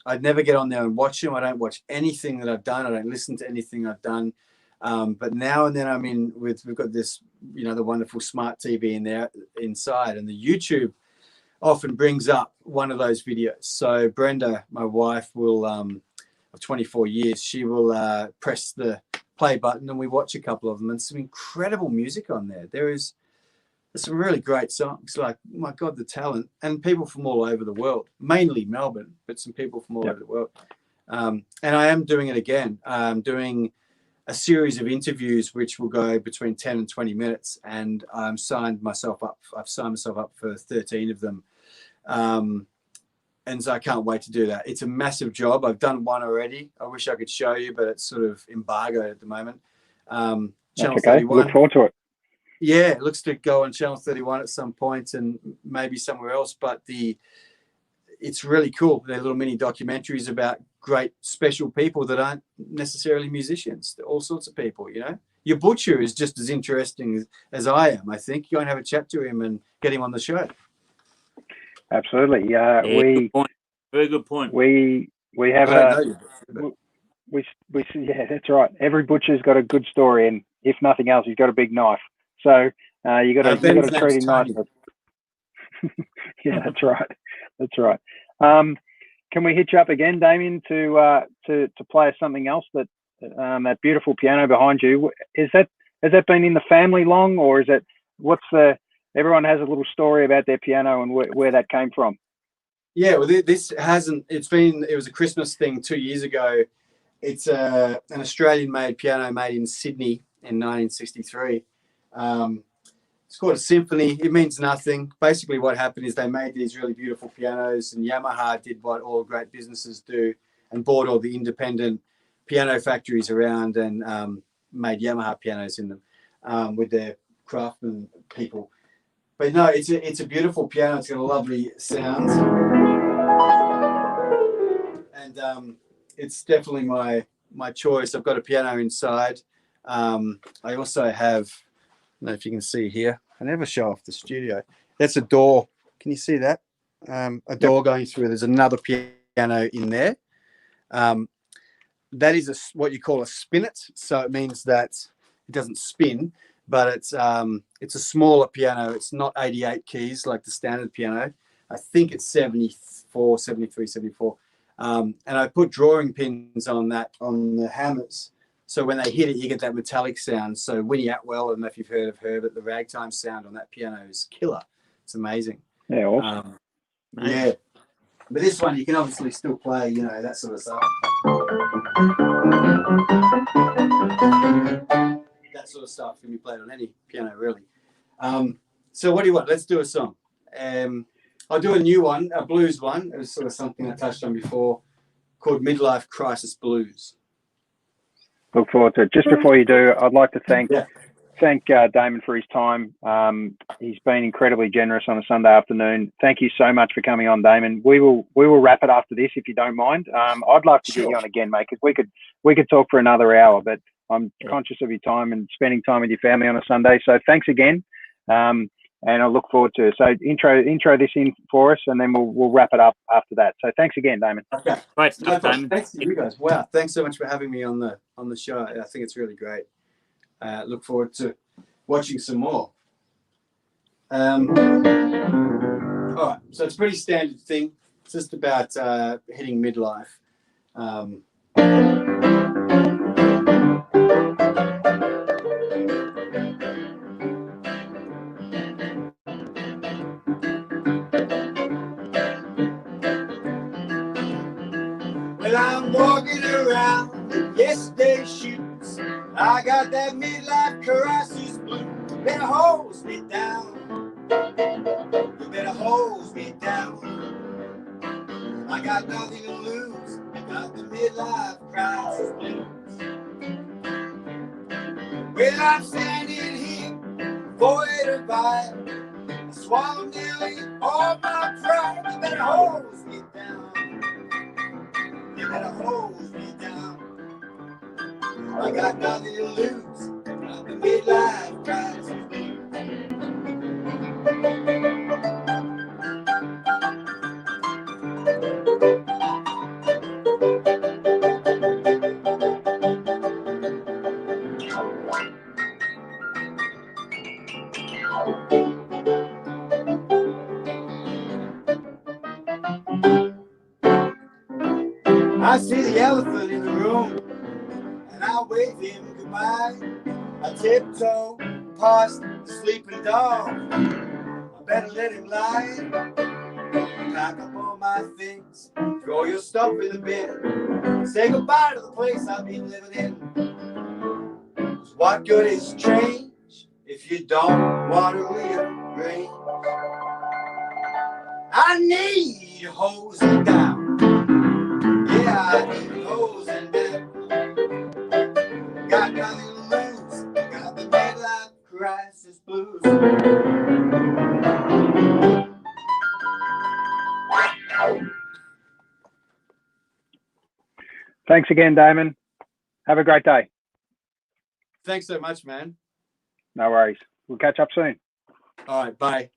I'd never get on there and watch them. I don't watch anything that I've done. I don't listen to anything I've done. But now and then we've got this, you know, the wonderful smart TV in there inside, and the YouTube often brings up one of those videos. So Brenda, my wife, will, of 24 years, she will press the play button and we watch a couple of them, and some incredible music on there. There's some really great songs, like, my God, the talent, and people from all over the world, mainly Melbourne, but some people from all over the world. And I am doing it again. I'm doing a series of interviews which will go between 10 and 20 minutes, and I've signed myself up for 13 of them. And so I can't wait to do that. It's a massive job. I've done one already. I wish I could show you, but it's sort of embargoed at the moment. Channel okay. 31. Look forward to it. Yeah, it looks to go on Channel 31 at some point, and maybe somewhere else. But it's really cool. They're little mini documentaries about great, special people that aren't necessarily musicians. They're all sorts of people, you know. Your butcher is just as interesting as I am, I think. You go and have a chat to him and get him on the show. Absolutely. Good point. Very good point. We have we yeah, that's right. Every butcher's got a good story, and if nothing else, he's got a big knife. So you got to treat him nicely. Yeah, that's right. That's right. Can we hit you up again, Damien, to play us something else? That beautiful piano behind you, has that been in the family long, or is it everyone has a little story about their piano and where that came from? Yeah, well, it was a Christmas thing 2 years ago. It's an Australian-made piano made in Sydney in 1963. It's called a symphony. It means nothing. Basically what happened is they made these really beautiful pianos, and Yamaha did what all great businesses do and bought all the independent piano factories around and made Yamaha pianos in them with their craftsmen people. But no, it's a beautiful piano. It's got a lovely sound, and it's definitely my choice. I've got a piano inside. I also have, I don't know if you can see here. I never show off the studio. That's a door. Can you see that? A door going through. There's another piano in there. That is what you call a spinet. So it means that it doesn't spin, but it's a smaller piano. It's not 88 keys like the standard piano. I think it's 74, 73, 74. And I put drawing pins on the hammers. So when they hit it, you get that metallic sound. So Winnie Atwell, I don't know if you've heard of her, but the ragtime sound on that piano is killer. It's amazing. Yeah, awesome. Yeah. But this one, you can obviously still play, you know, that sort of stuff. That sort of stuff can be played on any piano, really. So what do you want? Let's do a song. I'll do a new one, a blues one. It was sort of something I touched on before, called Midlife Crisis Blues. Look forward to it. Just before you do, I'd like to thank Damon for his time. He's been incredibly generous on a Sunday afternoon. Thank you so much for coming on, Damon. We will wrap it after this if you don't mind. I'd love to get you on again, mate, because we could talk for another hour, but I'm conscious of your time and spending time with your family on a Sunday. So thanks again. and I look forward to it. So intro this in for us, and then we'll wrap it up after that. So thanks again, Damon. Okay. Right, No problem. Damon. Thanks to you guys. Wow. Thanks so much for having me on the show. I think it's really great. Look forward to watching some more. All right. So it's a pretty standard thing. It's just about hitting midlife. Well, I'm walking around in yesterday's shoes. I got that midlife crisis blue. Better hose me down. You better hose me down. I got nothing to lose. I got the midlife crisis blues. Well, I'm standing here, void of vibe. I swallowed nearly all my pride. You better hose me down. You better hose me down. I got nothing to lose. I got the midlife crisis blues. I see the elephant in the room, and I wave him goodbye. I tiptoe past the sleeping dog. I better let him lie. Pack up all my things, throw your stuff in the bin. Say goodbye to the place I've been living in. 'Cause what good is change if you don't want to rearrange? I need hosing down. Yeah, I need hosing down. Got nothing to lose. Got the midlife crisis blues. Thanks again, Damon. Have a great day. Thanks so much, man. No worries. We'll catch up soon. All right. Bye.